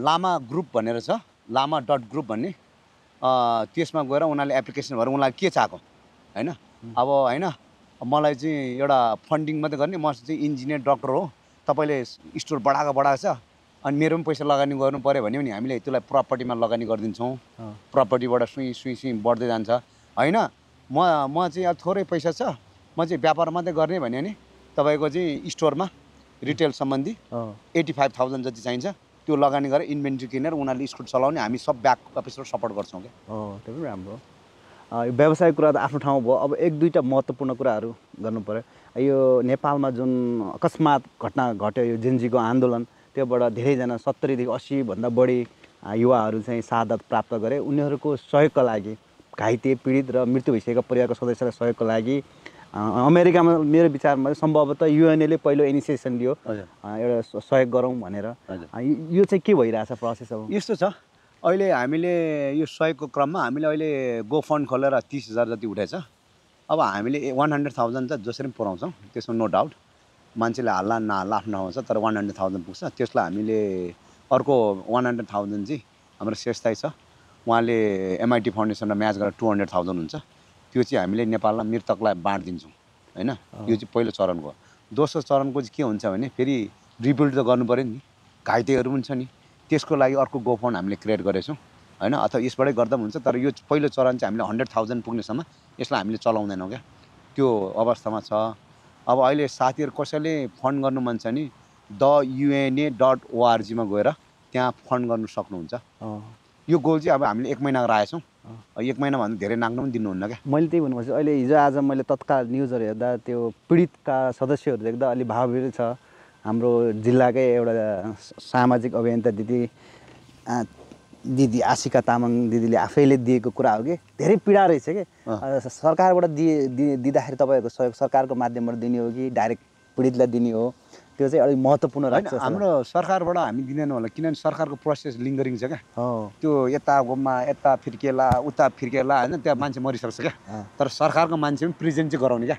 लामा ग्रुप भनेर छ lama.group भन्ने त्यसमा गएर उनीहरूले एप्लिकेसन भएर उनीलाई के चाहेको होइन अब होइन मलाई चाहिँ एउटा फन्डिङ मात्रै गर्ने म चाहिँ इन्जिनियर डक्टर हो तपाईँले स्टोर बढाएको छ अनि मेरो पनि पैसा लगानी गर्नु पऱ्यो भने पनि हामीले त्यसलाई प्रपर्टीमा लगानी गरिदिन्छौँ प्रपर्टीबाट सुई बढ्दै जान्छ होइन म चाहिँ अब थोरै पैसा छ म चाहिँ व्यापार मात्रै गर्ने भन्यो भने तपाईँको चाहिँ स्टोरमा रिटेल सम्बन्धी 85,000 जति चाहिन्छ त्यो लगानी गरेर इन्भेन्ट्री किनेर उनीहरूले स्टोर चलाउने हामी सब ब्याक अफिसबाट सपोर्ट गर्छौँ क्या त्यो पनि राम्रो व्यवसायिक कुरा त आफ्नो ठाउँमा भयो अब एक दुईवटा महत्त्वपूर्ण कुराहरू गर्नु पऱ्यो यो नेपालमा जुन अकस्मात घटना घट्यो यो जेनजीको आन्दोलन त्योबाट धेरैजना 70 देखि 80 भन्दा बढी युवाहरू चाहिँ शहादत प्राप्त गरे उनीहरूको सहयोगका लागि घाइते पीडित र मृत्यु भइसकेका परिवारको सदस्यलाई सहयोगको लागि अमेरिकामा मेरो विचारमा सम्भवतः युएनएले पहिलो इनिसिएसन लियो एउटा सहयोग गरौँ भनेर यो चाहिँ के भइरहेछ प्रोसेस अब यस्तो छ अहिले हामीले यो सहयोगको क्रममा हामीले अहिले गो फन्ड खोलेर 30,000 जति उठाएछ अब हामीले 100,000 त जसरी पनि पुऱ्याउँछौँ त्यसमा नो डाउट मान्छेले हाल्ला नहाल्ला आफ्नो ठाउँमा छ तर 100,000 पुग्छ त्यसलाई हामीले अर्को 100,000 चाहिँ हाम्रो श्रेष्ठताई छ उहाँले MIT फाउन्डेसनलाई म्याच गरेर 200,000 हुन्छ त्यो चाहिँ हामीले नेपालमा मृतकलाई बाँडिदिन्छौँ होइन यो चाहिँ पहिलो चरणको दोस्रो चरणको चाहिँ के हुन्छ भने फेरि रिबिल्ड त गर्नु पऱ्यो नि घाइतेहरू पनि छ नि त्यसको लागि अर्को गो फन्ड हामीले क्रिएट गरेछौँ होइन अथवा यसबाटै गर्दा पनि हुन्छ तर यो पहिलो चरण चाहिँ हामीले 100,000 पुग्नेसम्म यसलाई हामीले चलाउँदैनौँ क्या त्यो अवस्थामा छ अब अहिले साथीहरू कसैले फन्ड गर्नु मन छ नि theuna.org मा गएर त्यहाँ फन्ड गर्नु सक्नुहुन्छ यो गोल चाहिँ अब हामीले 1 महिना राखेछौँ 1 महिनाभन्दा धेरै नाग्नु पनि दिनुहुन्न क्या मैले त्यही भन्नु खोजेँ अहिले हिजो आज मैले तत्काल न्युजहरू हेर्दा त्यो पीडितका सदस्यहरू देख्दा अलि भावविह्वल छ हाम्रो जिल्लाकै एउटा सामाजिक अभियन्ता दिदी आशिका तामाङ दिदीले आफैले दिएको कुरा हो कि धेरै पीडा रहेछ कि सरकारबाट दिँदाखेरि तपाईँहरूको सहयोग सरकारको माध्यमबाट दिने हो कि डाइरेक्ट पीडितलाई दिने हो त्यो चाहिँ अलिक महत्त्वपूर्ण लाग्छ हाम्रो सरकारबाट हामी दिँदैन होला किनभने सरकारको प्रोसेस लिङ्गरिङ छ क्या त्यो यता गोममा यता फिर्केला उता फिर्केला होइन त्यहाँ मान्छे मरिसक्छ क्या तर सरकारको मान्छे पनि प्रेजेन्ट चाहिँ गराउने क्या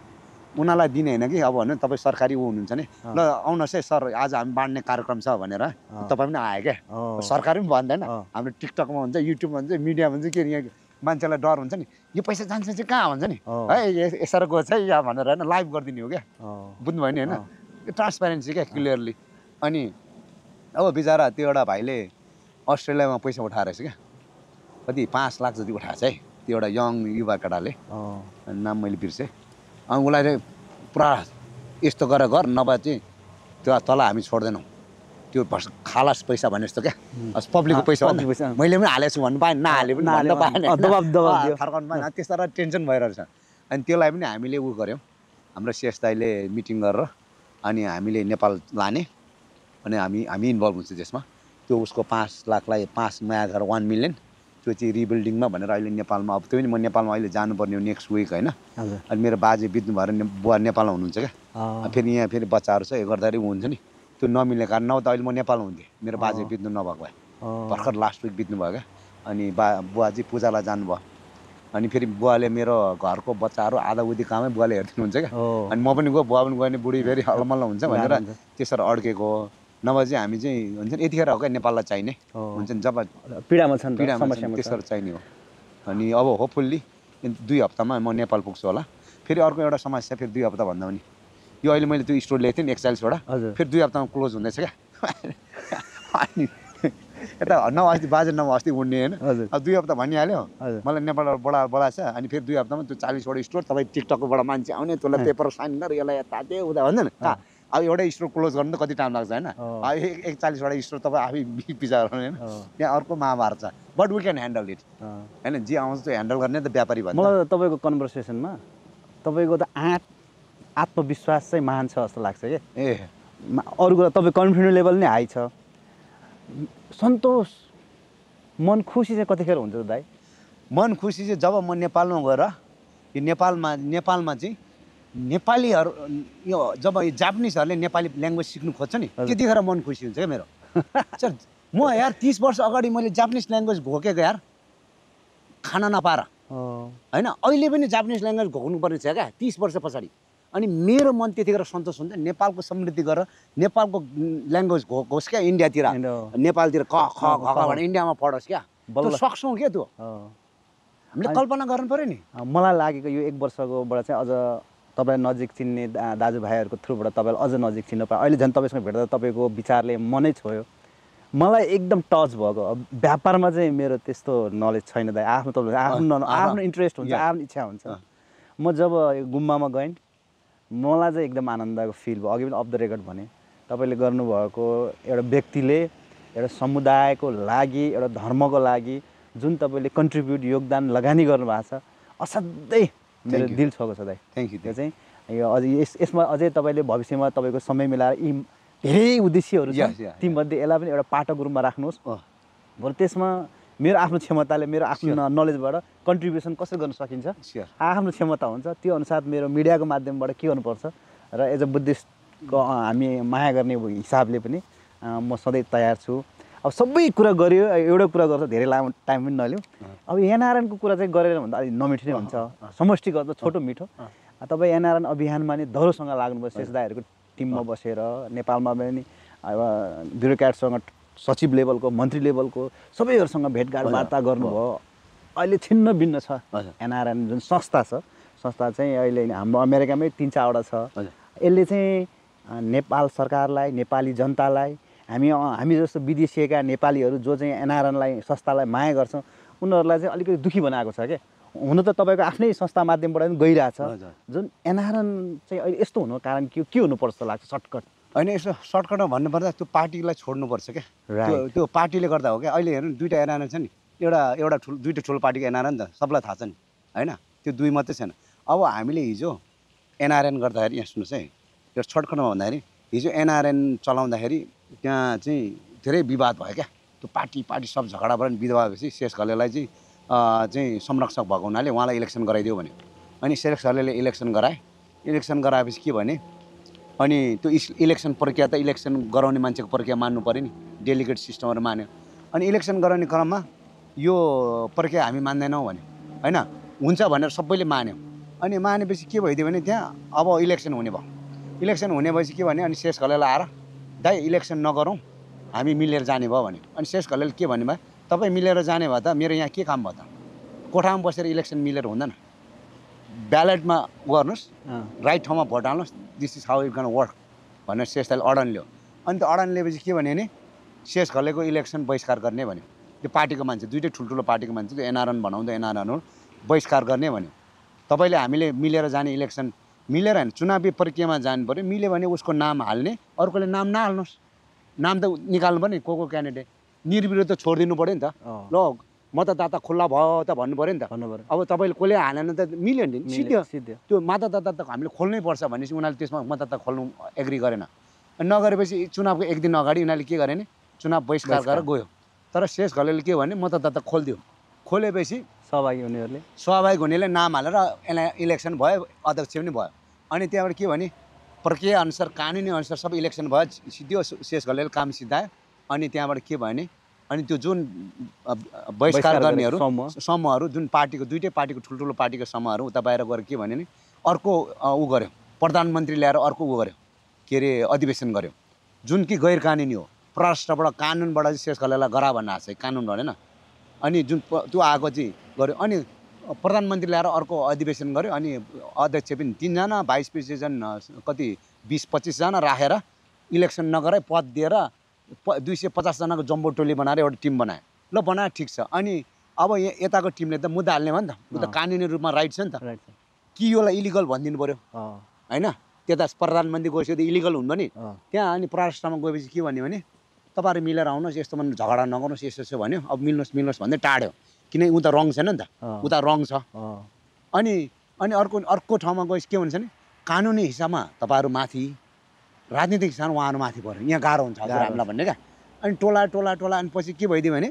उनीहरूलाई दिने होइन कि अब भन्नु तपाईँ सरकारी ऊ हुनुहुन्छ नि ल आउनुहोस् है सर आज हामी बाँड्ने कार्यक्रम छ भनेर तपाईँ पनि आयो क्या सरकारी पनि भन्दैन हाम्रो टिकटकमा हुन्छ युट्युबमा हुन्छ मिडियामा हुन्छ के यहाँ मान्छेलाई डर हुन्छ नि यो पैसा जान्छ चाहिँ कहाँ भन्छ नि है यसरी गएछ है या भनेर होइन लाइभ गरिदिने हो क्या बुझ्नुभयो नि होइन यो ट्रान्सप्यारेन्सी क्या क्लियरली अनि अब बिचरा त्यो एउटा भाइले अस्ट्रेलियामा पैसा उठाएर रहेछ क्या कति 5 लाख जति उठाएछ है त्यो एउटा यङ युवा केटाले नाम मैले बिर्सेँ अनि उसलाई चाहिँ पुरा यस्तो गरेर गर नभए चाहिँ त्यो तल हामी छोड्दैनौँ त्यो खालास पैसा भने जस्तो क्या पब्लिकको पैसा मैले पनि हालेको छु भन्नु पाएँ नहाले पनि फर्काउनु पाएन त्यस्तो टेन्सन भइरहेछ अनि त्यसलाई पनि हामीले उ गऱ्यौँ हाम्रो सिएस दाइले मिटिङ गरेर अनि हामीले नेपाल लाने अनि हामी इन्भल्भ हुन्छ त्यसमा त्यो उसको 5 लाखलाई 5 नयाँ घर 1 मिलियन त्यो चाहिँ रिबिल्डिङमा भनेर अहिले नेपालमा अब त्यो पनि म नेपालमा अहिले जानुपर्ने हो नेक्स्ट विक होइन अनि मेरो बाजे बित्नु भएर बुवा नेपालमा हुनुहुन्छ क्या फेरि यहाँ फेरि बच्चाहरू छ यो गर्दाखेरि हुन्छ नि त्यो नमिल्ने कारण नभए त अहिले म नेपालमा हुन्थेँ मेरो बाजे बित्नु नभएको भए भर्खर लास्ट विक बित्नु भयो क्या अनि बुवा चाहिँ पूजालाई जानुभयो अनि फेरि बुवाले मेरो घरको बच्चाहरू आधा उधी कामै बुवाले हेरिदिनुहुन्छ क्या अनि म पनि गयो बुवा पनि गयो भने बुढी फेरि अलमल्ल हुन्छ भनेर त्यसरी अड्केको नभए चाहिँ हामी चाहिँ हुन्छ नि यतिखेर हो क्या नेपाललाई चाहिने हुन्छ नि जब पीडामा छन् त्यसरी चाहिने हो अनि अब होपफुल्ली 2 हप्तामा म नेपाल पुग्छु होला फेरि अर्को एउटा समस्या फेरि 2 हप्ता भन्दा पनि यो अहिले मैले त्यो स्टोर ल्याएको थिएँ नि 41वटा फेरि 2 हप्तामा क्लोज हुँदैछ क्या अनि यता अस्ति बाजे अस्ति उड्ने होइन अब 2 हप्ता भनिहाल्यो मलाई नेपालबाट बोलाएछ अनि फेरि 2 हप्तामा त्यो 40वटा स्टोर तपाईँ टिकटकबाट मान्छे आउने त्यसलाई पेपर साइन गरेर यसलाई यता त्यो उता भन्छ नि अब एउटै स्टोर क्लोज गर्नु त कति टाइम लाग्छ होइन 41वटा स्टोर तपाईँ आफै पिछा गर्नु होइन त्यहाँ अर्को महाभारत छ but we can handle it होइन जे आउँछ त्यो ह्यान्डल गर्ने त व्यापारी भन्छ मलाई तपाईँको कन्भर्सेसनमा तपाईँको त आत्मविश्वास चाहिँ महान छ जस्तो लाग्छ कि अरू कुरा तपाईँ कन्फिडेन्स लेभल नै हाई छ सन्तोष मन खुसी चाहिँ कतिखेर हुन्छ दाइ मन खुसी चाहिँ जब म नेपालमा गएर यो नेपालमा चाहिँ नेपालीहरू यो जब यो जापानिजहरूले नेपाली ल्याङ्ग्वेज सिक्नु खोज्छ नि त्यतिखेर मन खुसी हुन्छ क्या मेरो सर म यार 30 वर्ष अगाडि मैले जापानिज ल्याङ्ग्वेज घोकेको यार खाना नपाएर होइन अहिले पनि जापानिज ल्याङ्ग्वेज घोक्नु पर्ने छ क्या 30 वर्ष पछाडि अनि मेरो मन त्यतिखेर सन्तोष हुन्छ नेपालको समृद्धि गरेर नेपालको ल्याङ्ग्वेज घोकोस् क्या इन्डियातिर नेपालतिर क ख भनेर इन्डियामा पढोस् क्या त्यो सक्छौँ क्या त्यो हामीले कल्पना गर्नु पऱ्यो नि मलाई लागेको यो 1 वर्षकोबाट चाहिँ अझ तपाईँ नजिक चिन्ने दाजुभाइहरूको थ्रुबाट तपाईँलाई अझ नजिक चिन्न पाएँ अहिले झन् तपाईँसँग भेट्दा तपाईँको विचारले मनै छोयो मलाई एकदम टच भएको व्यापारमा चाहिँ मेरो त्यस्तो नलेज छैन दाइ आफ्नो इन्ट्रेस्ट हुन्छ आफ्नो इच्छा हुन्छ म जब गुम्बामा गएँ मलाई चाहिँ एकदम आनन्दको फिल भयो अघि पनि अफ द रेकर्ड भने तपाईँले गर्नुभएको एउटा व्यक्तिले एउटा समुदायको लागि एउटा धर्मको लागि जुन तपाईँले कन्ट्रिब्युट योगदान लगानी गर्नुभएको छ असाध्यै मेरो दिल छोएको छ दाइ थ्याङ्क यू त्यो चाहिँ यो अझ यसमा अझै तपाईँले भविष्यमा तपाईँको समय मिलाएर यी धेरै उद्देश्यहरू छ तीमध्ये यसलाई पनि एउटा पाठक रूपमा राख्नुहोस् भोलि त्यसमा मेरो आफ्नो क्षमताले मेरो आफ्नो नलेजबाट कन्ट्रिब्युसन कसरी गर्न सकिन्छ आफ्नो क्षमता हुन्छ त्यो अनुसार मेरो मिडियाको माध्यमबाट के गर्नुपर्छ र एज अ बुद्धिस्टको हामी माया गर्ने हिसाबले पनि म सधैँ तयार छु अब सबै कुरा गरियो एउटा कुरा गर्छ धेरै लामो टाइम पनि नलिउँ अब एनआरएनको कुरा चाहिँ गरेर भन्दा अलिक नमिठो नै हुन्छ समष्टि गर्दा छोटो मिठो तपाईँ एनआरएन अभियानमा नि धरोसँग लाग्नुभयो शेष दाइहरूको टिममा बसेर नेपालमा पनि अब ब्युरोक्राटसँग सचिव लेभलको मन्त्री लेभलको सबैहरूसँग भेटघाट वार्ता गर्नुभयो अहिले छिन्न भिन्न छ एनआरएन जुन संस्था छ संस्था चाहिँ अहिले हाम्रो अमेरिकामै 3-4वटा छ यसले चाहिँ नेपाल सरकारलाई नेपाली जनतालाई हामी जस्तो विदेशिएका नेपालीहरू जो चाहिँ एनआरएनलाई संस्थालाई माया गर्छौँ उनीहरूलाई चाहिँ अलिकति दुःखी बनाएको छ क्या हुन त तपाईँको आफ्नै संस्था माध्यमबाट पनि गइरहेछ जुन एनआरएन चाहिँ अहिले यस्तो हुनु कारण के हुनुपर्छ जस्तो लाग्छ सर्टकट होइन यसो सर्टकटमा भन्नुपर्दा त्यो पार्टीलाई छोड्नुपर्छ क्या त्यो पार्टीले गर्दा हो क्या अहिले हेर्नु 2टा एनआरएन छ नि एउटा दुईटा ठुलो पार्टीको एनआरएन त सबलाई थाहा छ नि होइन त्यो 2 मात्रै छैन अब हामीले हिजो एनआरएन गर्दाखेरि यहाँ सुन्नुहोस् है यो सर्टकटमा भन्दाखेरि हिजो एनआरएन चलाउँदाखेरि त्यहाँ चाहिँ धेरै विवाद भयो क्या त्यो पार्टी सब झगडाबाट विवाद भएपछि शेष घलेलाई चाहिँ संरक्षक भएको हुनाले उहाँलाई इलेक्सन गराइदियो भन्यो अनि शेष घलेले इलेक्सन गराएपछि के भने अनि त्यो इलेक्सन प्रक्रिया त इलेक्सन गराउने मान्छेको प्रक्रिया मान्नु पऱ्यो नि डेलिगेट सिस्टमहरू मान्यो अनि इलेक्सन गराउने क्रममा यो प्रक्रिया हामी मान्दैनौँ भन्यो होइन हुन्छ भनेर सबैले मान्यो अनि मानेपछि के भइदियो भने त्यहाँ अब इलेक्सन हुने भयो। इलेक्सन हुने भएपछि के भने अनि शेष घलेल आएर दाइ इलेक्सन नगरौँ हामी मिलेर जाने भयो भने। अनि शेष घलेल के भन्ने भयो तपाईँ मिलेर जाने भए त मेरो यहाँ के काम भयो त, कोठामा बसेर इलेक्सन मिलेर हुँदैन, ब्यालेटमा गर्नुहोस्, राइट ठाउँमा भोट हाल्नुहोस्, this is how it gonna work भनेर शेषले अडान ल्यायो। अनि त्यो अडान लिएपछि के भन्यो भने शेष घलेको इलेक्सन बहिष्कार गर्ने भन्यो। त्यो पार्टीको मान्छे दुइटै ठुल्ठुलो पार्टीको मान्छे त्यो एनआरएन बनाउँदा एनआरएन बहिष्कार गर्ने भन्यो। तपाईँले हामीले मिलेर जाने इलेक्सन मिलेर होइन चुनावी प्रक्रियामा जानु पऱ्यो, मिल्यो भने उसको नाम हाल्ने, अर्कोले नाम नहाल्नुहोस्, नाम त निकाल्नु पर्यो नि को क्यान्डिडेट, निर्विरोध त छोडिदिनु पऱ्यो नि त। ल मतदाता खुल्ला भयो त भन्नु पऱ्यो नि त। अब तपाईँले कसले हालेन त मिल्यो नि सिद्धो त्यो मतदाता त हामीले खोल्नै पर्छ भनेपछि उनीहरूले त्यसमा मतदाता खोल्नु एग्री गरेन। नगरेपछि चुनावको एक दिन अगाडि उनीहरूले के गरे भने चुनाव बहिष्कार गरेर गयो। तर शेष घलेलले के भने मतदाता खोलिदियो, खोलेपछि सहभागी हुनेले नाम हालेर इलेक्सन भयो, अध्यक्ष पनि भयो। अनि त्यहाँबाट के भने प्रक्रिया अनुसार कानुनी अनुसार सबै इलेक्सन भयो, सिद्धो शेष घलेलले काम सिद्धायो। अनि त्यहाँबाट के भयो भने अनि त्यो जुन बहिष्कार गर्नेहरू समूहहरू जुन पार्टीको दुइटै पार्टीको ठुल्ठुलो पार्टीको समूहहरू उता बाहिर गएर के भन्यो भने अर्को ऊ गर्यो, प्रधानमन्त्री ल्याएर अर्को ऊ गर्यो, के अरे अधिवेशन गर्यो जुन कि गैर कानुनी हो। परराष्ट्रबाट कानुनबाट चाहिँ शेष घलेललाई गरा भन्न आएको छ, कानुन भनेन। अनि जुन त्यो आएको चाहिँ गर्यो अनि प्रधानमन्त्री ल्याएर अर्को अधिवेशन गर्यो। अनि अध्यक्ष पनि 3 जना, भाइस प्रेसिडेन्ट कति 20-25 जना राखेर इलेक्सन नगराइ पद दिएर 250 जनाको जम्बो टोली बनाएर एउटा टिम बनायो। ल बनायो ठिक छ। अनि अब यताको टिमले त मुद्दा हाल्ने भयो नि त, उ त कानुनी रूपमा राइट छ नि त, कि योलाई इलिगल भनिदिनु पऱ्यो होइन। त्यता प्रधानमन्त्री गएपछि त इलिगल हुन्छ नि। त्यहाँ अनि परराष्ट्रमा गएपछि के भन्यो भने तपाईँहरू मिलेर आउनुहोस्, यस्तो भने झगडा नगर्नुहोस्, यसो भन्यो। अब मिल्नुहोस् भन्दै टाढ्यो, किनकि उता रङ छैन नि त, उता रङ छ। अनि अर्को ठाउँमा गएपछि के भन्छ भने कानुनी हिसाबमा तपाईँहरू माथि, राजनीतिक हिसाबमा उहाँहरू माथि पऱ्यो, यहाँ गाह्रो हुन्छ हजुर हामीलाई भन्ने क्या। अनि टोला अनि पछि के भइदियो भने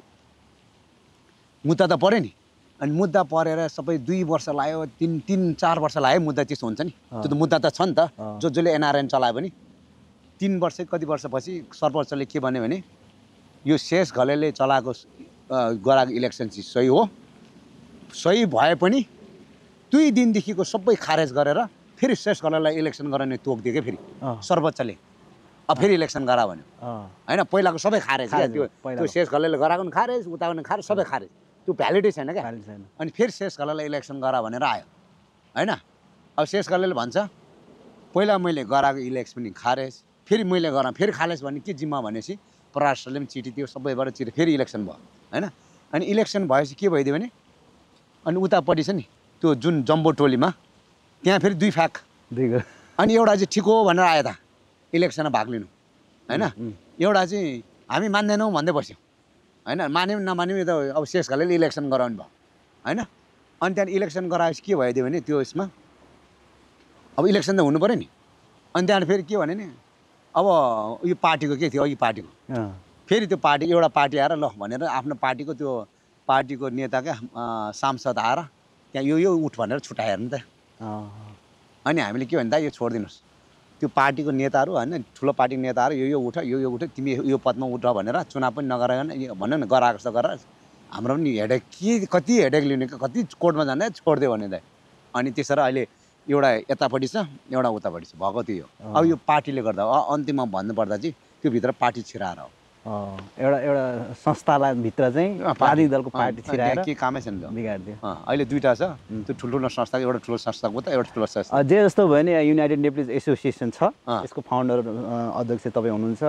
मुद्दा त पऱ्यो नि। अनि मुद्दा परेर सबै 2 वर्ष लाग्यो, 3-4 वर्ष लाग्यो मुद्दा त्यस्तो हुन्छ नि। त्यो त मुद्दा त छ नि त, जसले एनआरएन चलायो भने 3 वर्ष कति वर्षपछि सर्वोच्चले के भन्यो भने यो शेष घलेलले चलाएको गराएको इलेक्सन चाहिँ सही हो, सही भए पनि 2 दिनदेखिको सबै खारेज गरेर फेरि शेष घलेललाई इलेक्सन गराउने तोकिदियो क्या फेरि सर्वोच्चले। अब फेरि इलेक्सन गरा भन्यो होइन। पहिलाको सबै खारेज क्या, त्यो शेष घलेलले गराएको पनि खारेज, उता पनि खारेज, सबै खारेज, त्यो भ्यालिडै छैन क्या। अनि फेरि शेष घलेललाई इलेक्सन गरा भनेर आयो होइन। अब शेष घलेलले भन्छ पहिला मैले गराएको इलेक्सन पनि खारेज, फेरि मैले गराएँ फेरि खारेज भन्ने के जिम्मा भनेपछि परराष्ट्रले पनि चिठी दियो, सबैबाट चिठी, फेरि इलेक्सन भयो होइन। अनि इलेक्सन भएपछि के भइदियो भने अनि उतापट्टि छ नि त्यो जुन जम्बो टोलीमा त्यहाँ फेरि 2 फ्याक अनि एउटा चाहिँ ठिक हो भनेर आयो त इलेक्सनमा भाग लिनु होइन। एउटा चाहिँ हामी मान्दैनौँ भन्दै बस्यो होइन, मान्यौँ नमान्यौँ त अब शेष घलेलले इलेक्सन गराउनु भयो होइन। अनि त्यहाँदेखि इलेक्सन गराएपछि के भइदियो भने त्यो यसमा अब इलेक्सन त हुनु पऱ्यो नि। अनि त्यहाँबाट फेरि के भने नि अब यो पार्टीको के थियो अघि पार्टीको, फेरि त्यो पार्टी एउटा पार्टी आएर ल भनेर आफ्नो पार्टीको त्यो पार्टीको नेता क्या सांसद आएर त्यहाँ यो उठ भनेर छुट्याएर नि त। अनि हामीले के भन्छ यो छोडिदिनुहोस्, त्यो पार्टीको नेताहरू होइन ठुलो पार्टीको नेताहरू यो उठ यो उठ तिमी यो पदमा उठ भनेर चुनाव पनि नगराइकन भन न गराएको जस्तो गरेर हाम्रो पनि हेडेक के कति हेडेक लिने कति कोर्टमा जाँदा छोडिदियो भने त। अनि त्यसरी अहिले एउटा यतापट्टि छ एउटा उतापट्टि छ भएको त्यो। अब यो पार्टीले गर्दा अन्तिममा भन्नुपर्दा चाहिँ त्यो भित्र पार्टी छिराएर हो, एउटा संस्थालाई भित्र चाहिँ राजनीतिक दलको पार्टी छिराएर के कामै छैन बिगाडिदियो। अहिले 2टा छ, त्यो ठुल्ठुलो संस्था, एउटा ठुलो संस्थाको त एउटा ठुलो संस्था। जे जस्तो भयो नि युनाइटेड नेप्लिज एसोसिएसन छ, यसको फाउन्डर अध्यक्ष तपाईँ हुनुहुन्छ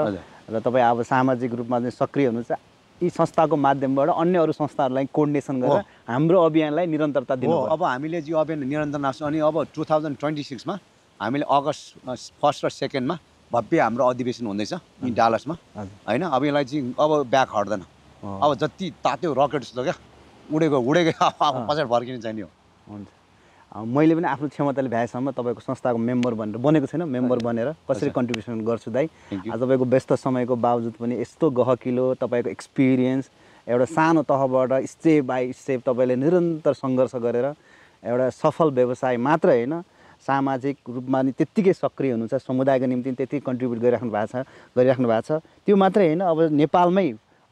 र तपाईँ अब सामाजिक रूपमा चाहिँ सक्रिय हुनुहुन्छ। यी संस्थाको माध्यमबाट अन्य अरू संस्थाहरूलाई कोर्डिनेसन गरेर हाम्रो अभियानलाई निरन्तरता दिनु। अब हामीले यो अभियान निरन्तर नाच्छ। अनि अब 2026 मा हामीले अगस्त 1 र 2 मा भव्य हाम्रो अधिवेशन हुँदैछ यी डालसमा होइन। अब यसलाई चाहिँ अब ब्याक हट्दैन, अब जति तात्यो रकेट जस्तो क्या उडेको अब पछाडि फर्किने चाहिने हो। हुन्छ, मैले पनि आफ्नो क्षमताले भ्याएसम्म तपाईँको संस्थाको मेम्बर भनेर बनेको छैन, मेम्बर बनेर कसरी कन्ट्रिब्युसन गर्छु दाइ। तपाईँको व्यस्त समयको बावजुद पनि यस्तो गहकिलो तपाईँको एक्सपिरियन्स एउटा सानो तहबाट स्टेप बाई स्टेप तपाईँले निरन्तर सङ्घर्ष गरेर एउटा सफल व्यवसाय मात्र होइन सामाजिक रूपमा नि त्यत्तिकै सक्रिय हुनुहुन्छ, समुदायको निम्ति त्यति कन्ट्रिब्युट गरिराख्नु भएको छ। त्यो मात्रै होइन, अब नेपालमै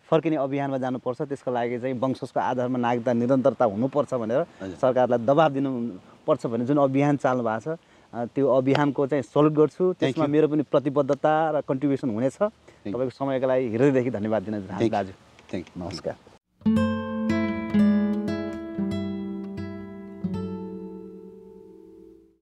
फर्किने अभियानमा जानुपर्छ, त्यसको लागि चाहिँ वंशजको आधारमा नागरिकता निरन्तरता हुनुपर्छ भनेर सरकारलाई दबाब दिनु पर्छ भने जुन अभियान चाल्नु भएको छ त्यो अभियानको चाहिँ सल्युट गर्छु। त्यसमा मेरो पनि प्रतिबद्धता र कन्ट्रिब्युसन हुनेछ। तपाईँको समयको लागि हृदयदेखि धन्यवाद दिन चाहन्छु दाजु। Thank you. नमस्कार।